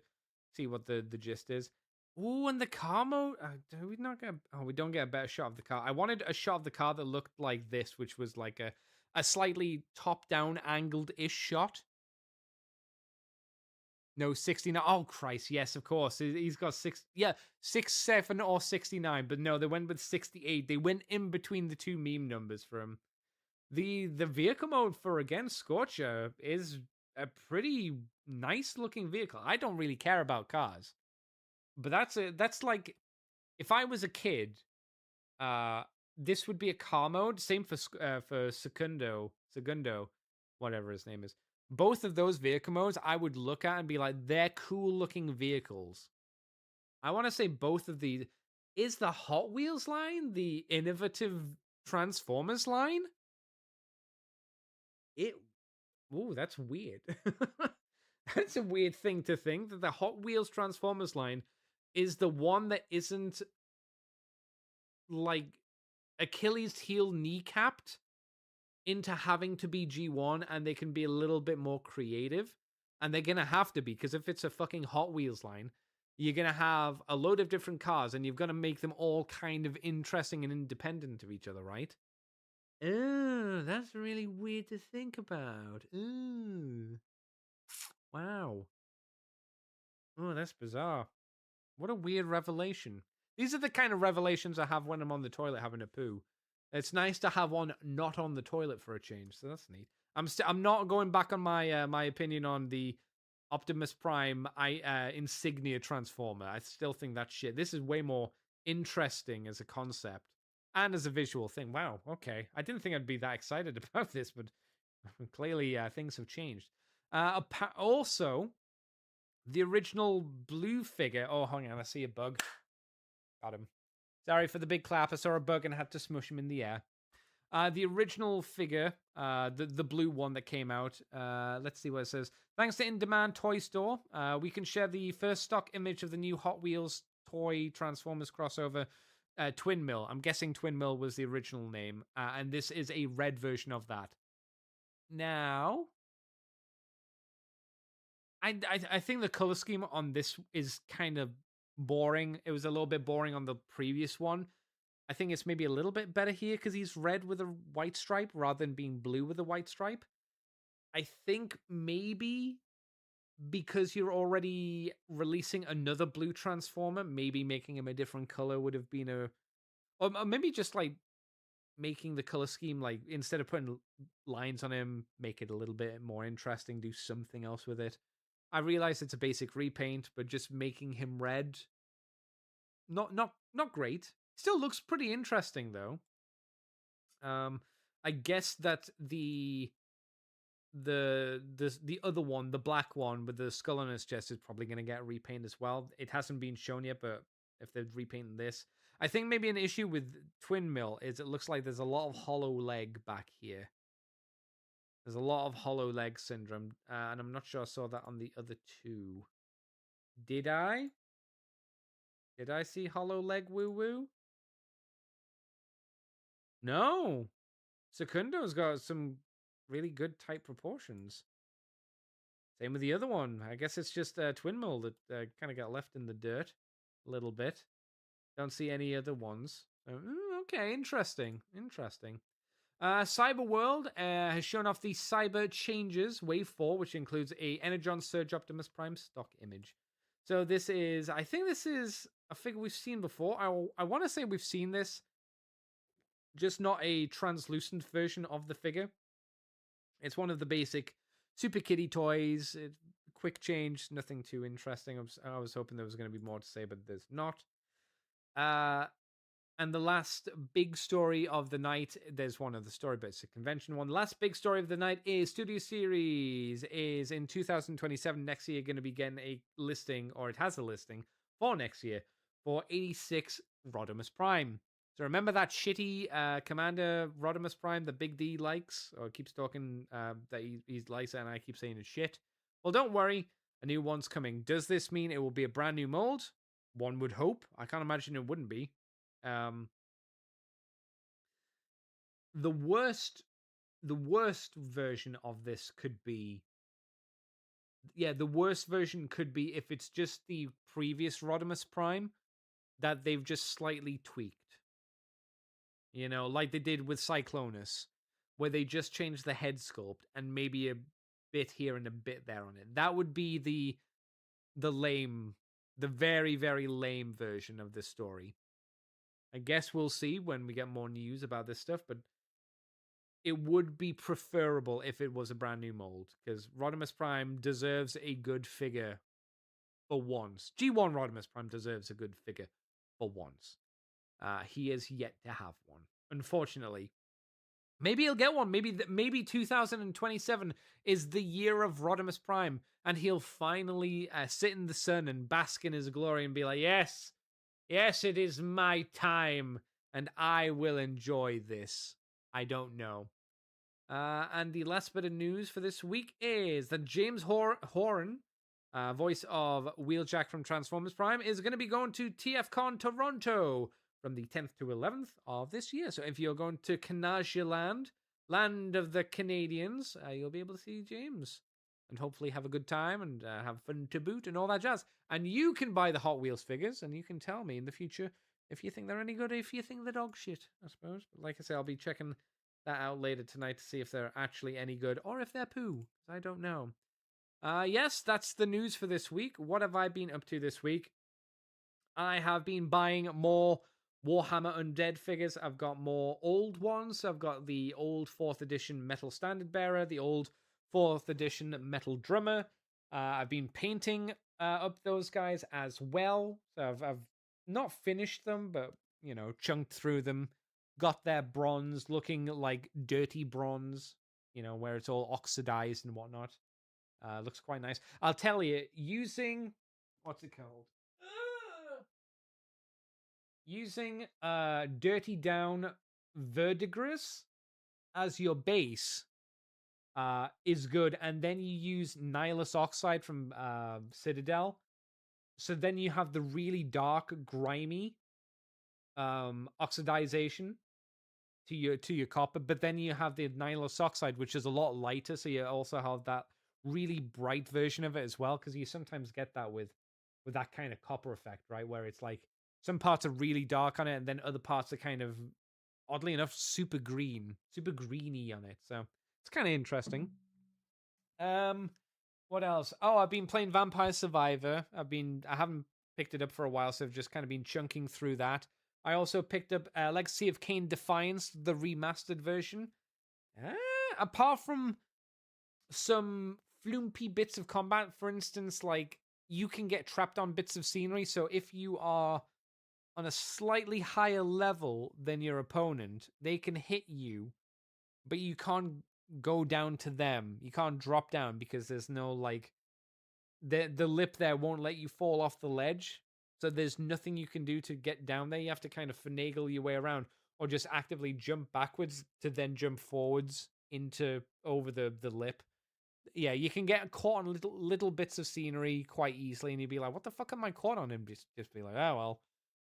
see what the gist is. Ooh, and the car mode. Do we not get? Oh, we don't get a better shot of the car. I wanted a shot of the car that looked like this, which was like a slightly top down angled ish shot. No, 69. Oh, Christ. Yes, of course. He's got 67 or 69. But no, they went with 68. They went in between the two meme numbers for him. The vehicle mode for, again, Scorcher is a pretty nice looking vehicle. I don't really care about cars. But that's like, if I was a kid, this would be a car mode. Same for Segundo, whatever his name is. Both of those vehicle modes I would look at and be like, they're cool looking vehicles. I want to say both of these. Is the Hot Wheels line the innovative Transformers line? That's weird. That's a weird thing to think, that the Hot Wheels Transformers line is the one that isn't like Achilles heel kneecapped into having to be G1, and they can be a little bit more creative. And they're going to have to be, because if it's a fucking Hot Wheels line, you're going to have a load of different cars, and you've got to make them all kind of interesting and independent of each other, right? Oh, that's really weird to think about. Ooh. Wow. Oh, that's bizarre. What a weird revelation. These are the kind of revelations I have when I'm on the toilet having a poo. It's nice to have one not on the toilet for a change, so that's neat. I'm not going back on my my opinion on the Optimus Prime insignia transformer. I still think that shit. This is way more interesting as a concept and as a visual thing. Wow, okay. I didn't think I'd be that excited about this, but clearly things have changed. Also, the original blue figure. Oh, hang on, I see a bug. Got him. Sorry for the big clap. I saw a bug and had to smush him in the air. The original figure, the blue one that came out. Let's see what it says. Thanks to In Demand Toy Store, we can share the first stock image of the new Hot Wheels toy Transformers crossover, Twin Mill. I'm guessing Twin Mill was the original name, and this is a red version of that. Now, I think the color scheme on this is kind of boring. It was a little bit boring on the previous one. I think it's maybe a little bit better here because he's red with a white stripe rather than being blue with a white stripe. I think maybe because you're already releasing another blue Transformer, maybe making him a different color would have been or maybe just like making the color scheme, like instead of putting lines on him, make it a little bit more interesting, do something else with it. I realize it's a basic repaint, but just making him red, not great. Still looks pretty interesting though. I guess that the other one, the black one with the skull on his chest, is probably going to get repaint as well. It hasn't been shown yet, but if they're repainting this, I think maybe an issue with Twin Mill is it looks like there's a lot of hollow leg back here. There's a lot of hollow leg syndrome, and I'm not sure I saw that on the other two. Did I? Did I see hollow leg woo woo? No. Secundo's got some really good tight proportions. Same with the other one. I guess it's just Twin Mill that kind of got left in the dirt a little bit. Don't see any other ones. Okay, interesting. Cyber World has shown off the Cyber Changes Wave 4, which includes a Energon Surge Optimus Prime stock image. So this is, I think this is a figure we've seen before. I want to say we've seen this, just not a translucent version of the figure. It's one of the basic Super Kitty toys. Quick change, nothing too interesting. I was hoping there was going to be more to say, but there's not. And the last big story of the night, there's one of the story, but it's a convention one. The last big story of the night is Studio Series is in 2027, next year, going to be getting a listing, or it has a listing for next year, for 86 Rodimus Prime. So remember that shitty Commander Rodimus Prime that Big D likes, or keeps talking that he's likes it, and I keep saying it's shit? Well, don't worry, a new one's coming. Does this mean it will be a brand new mold? One would hope. I can't imagine it wouldn't be. The worst version of this could be, the worst version could be if it's just the previous Rodimus Prime that they've just slightly tweaked. You know, like they did with Cyclonus, where they just changed the head sculpt and maybe a bit here and a bit there on it. That would be the very, very lame version of this story. I guess we'll see when we get more news about this stuff, but it would be preferable if it was a brand new mold, because Rodimus Prime deserves a good figure for once. G1 Rodimus Prime deserves a good figure for once. He is yet to have one, unfortunately. Maybe he'll get one. Maybe 2027 is the year of Rodimus Prime, and he'll finally sit in the sun and bask in his glory and be like, yes, it is my time, and I will enjoy this. I don't know. And the last bit of news for this week is that James Horan, voice of Wheeljack from Transformers Prime, is going to be going to TFCon Toronto from the 10th to 11th of this year. So if you're going to Canada land of the Canadians, you'll be able to see James and hopefully have a good time and have fun to boot and all that jazz. And you can buy the Hot Wheels figures, and you can tell me in the future if you think they're any good, if you think they're dog shit, I suppose. But like I say, I'll be checking that out later tonight to see if they're actually any good or if they're poo. I don't know. Yes, that's the news for this week. What have I been up to this week? I have been buying more Warhammer Undead figures. I've got more old ones. I've got the old 4th edition Metal Standard Bearer, the old 4th edition Metal Drummer, I've been painting up those guys as well. So I've not finished them, but chunked through them. Got their bronze, looking like dirty bronze. Where it's all oxidized and whatnot. Looks quite nice. I'll tell you, using what's it called? Using Dirty Down Verdigris as your base is good, and then you use Nihilus Oxide from Citadel. So then you have the really dark, grimy oxidization to your copper, but then you have the Nihilus Oxide, which is a lot lighter, so you also have that really bright version of it as well, because you sometimes get that with that kind of copper effect, right? Where it's like some parts are really dark on it, and then other parts are kind of, oddly enough, super greeny on it. So it's kind of interesting. What else? Oh, I've been playing Vampire Survivor. I haven't picked it up for a while, so I've just kind of been chunking through that. I also picked up Legacy of Kain Defiance, the remastered version. Apart from some flumpy bits of combat, for instance, like you can get trapped on bits of scenery. So if you are on a slightly higher level than your opponent, they can hit you, but you can't go down to them. You can't drop down because there's no like the lip there won't let you fall off the ledge. So there's nothing you can do to get down there. You have to kind of finagle your way around or just actively jump backwards to then jump forwards into over the lip. Yeah, you can get caught on little bits of scenery quite easily, and you'd be like, "What the fuck am I caught on?" And just be like, "Oh well,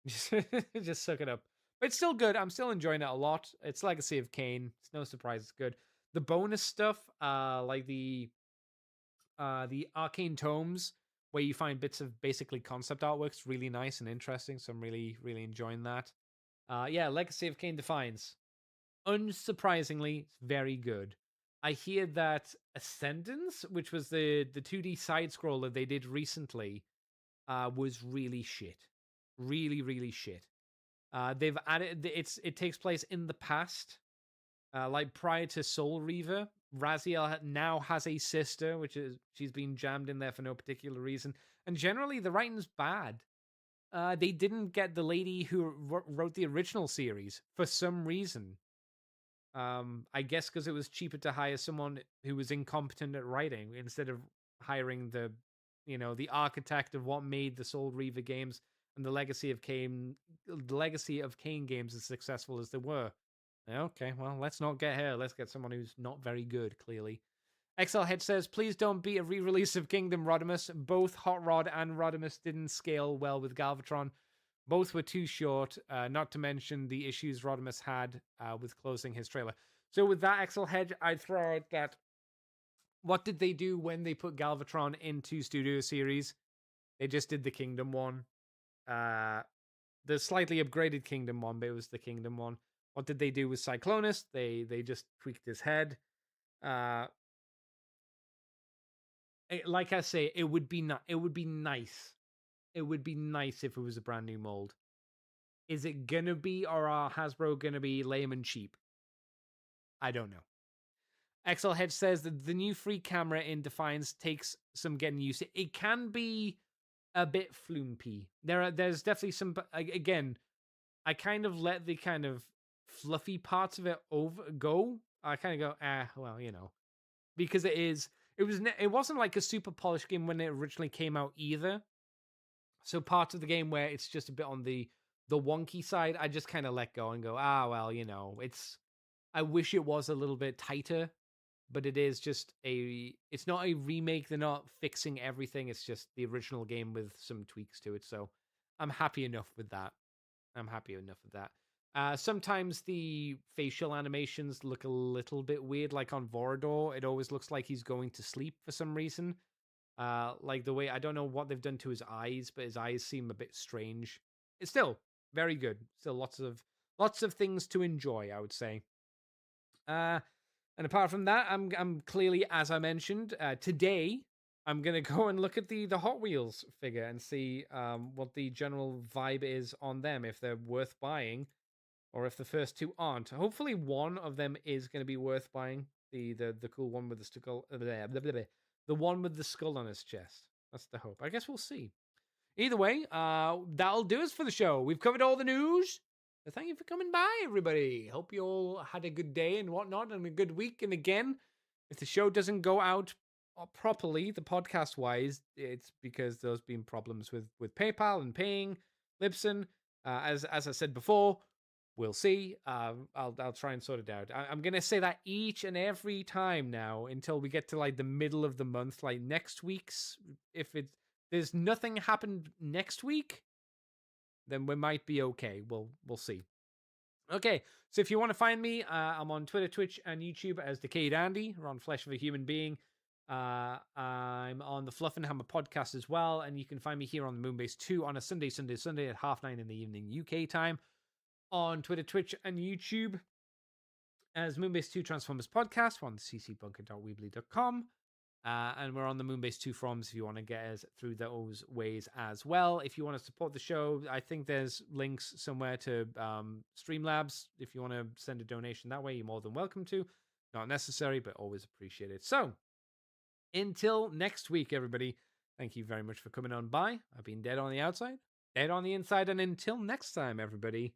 just suck it up." But it's still good. I'm still enjoying it a lot. It's Legacy of Kain. It's no surprise. It's good. The bonus stuff, like the Arcane Tomes, where you find bits of basically concept artworks, really nice and interesting. So I'm really enjoying that. Yeah, Legacy of Kain Defiance. Unsurprisingly, it's very good. I hear that Ascendance, which was the 2D side scroller they did recently, was really shit. Really shit. They've added it takes place in the past, like prior to Soul Reaver. Raziel now has a sister, which is she's been jammed in there for no particular reason, and generally the writing's bad. They didn't get the lady who wrote the original series for some reason. I guess because it was cheaper to hire someone who was incompetent at writing instead of hiring the architect of what made the Soul Reaver games and the Legacy of Kain games as successful as they were. Okay, well, let's not get her. Let's get someone who's not very good, clearly. XL Head says, please don't be a re-release of Kingdom Rodimus. Both Hot Rod and Rodimus didn't scale well with Galvatron. Both were too short, not to mention the issues Rodimus had with closing his trailer. So with that, XL Head, I'd throw out that what did they do when they put Galvatron into Studio Series? They just did the Kingdom one. The slightly upgraded Kingdom one, but it was the Kingdom one. What did they do with Cyclonus? They just tweaked his head. Like I say, it would be nice. It would be nice if it was a brand new mold. Is it gonna be, or are Hasbro gonna be lame and cheap? I don't know. XL Head says that the new free camera in Defiance takes some getting used to. It can be a bit flumpy. There's definitely some. Again, I kind of let the kind of fluffy parts of it go. I kind of go, well, because it wasn't like a super polished game when it originally came out either. So parts of the game where it's just a bit on the wonky side, I just kind of let go and go, well, I wish it was a little bit tighter, but it is just it's not a remake. They're not fixing everything. It's just the original game with some tweaks to it. So I'm happy enough with that. Sometimes the facial animations look a little bit weird, like on Vorador. It always looks like he's going to sleep for some reason. Like the way, I don't know what they've done to his eyes, but his eyes seem a bit strange. It's still very good. Still lots of things to enjoy, I would say. And apart from that, I'm clearly, as I mentioned, today I'm gonna go and look at the Hot Wheels figure and see what the general vibe is on them, if they're worth buying, or if the first two aren't. Hopefully, one of them is going to be worth buying. The cool one with the The one with the skull on his chest. That's the hope. I guess we'll see. Either way, that'll do us for the show. We've covered all the news. So thank you for coming by, everybody. Hope you all had a good day and whatnot and a good week. And again, if the show doesn't go out properly, the podcast wise, it's because there's been problems with PayPal and paying Libsyn. As I said before, we'll see. I'll try and sort it out. I'm gonna say that each and every time now until we get to like the middle of the month, like next week's. If there's nothing happened next week, then we might be okay. We'll see. Okay, so if you want to find me, I'm on Twitter, Twitch, and YouTube as Decayed Andy, or on Flesh of a Human Being. I'm on the Fluff and Hammer podcast as well, and you can find me here on the Moonbase 2 on a Sunday at 9:30 in the evening UK time, on Twitter, Twitch, and YouTube as Moonbase 2 Transformers Podcast. We're on the ccbunker.weebly.com. And we're on the Moonbase 2 forums if you want to get us through those ways as well. If you want to support the show, I think there's links somewhere to Streamlabs. If you want to send a donation that way, you're more than welcome to. Not necessary, but always appreciated. So, until next week, everybody, thank you very much for coming on by. I've been dead on the outside, dead on the inside, and until next time, everybody.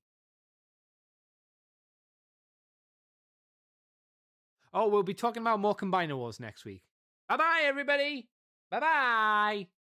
Oh, we'll be talking about more Combiner Wars next week. Bye-bye, everybody. Bye-bye.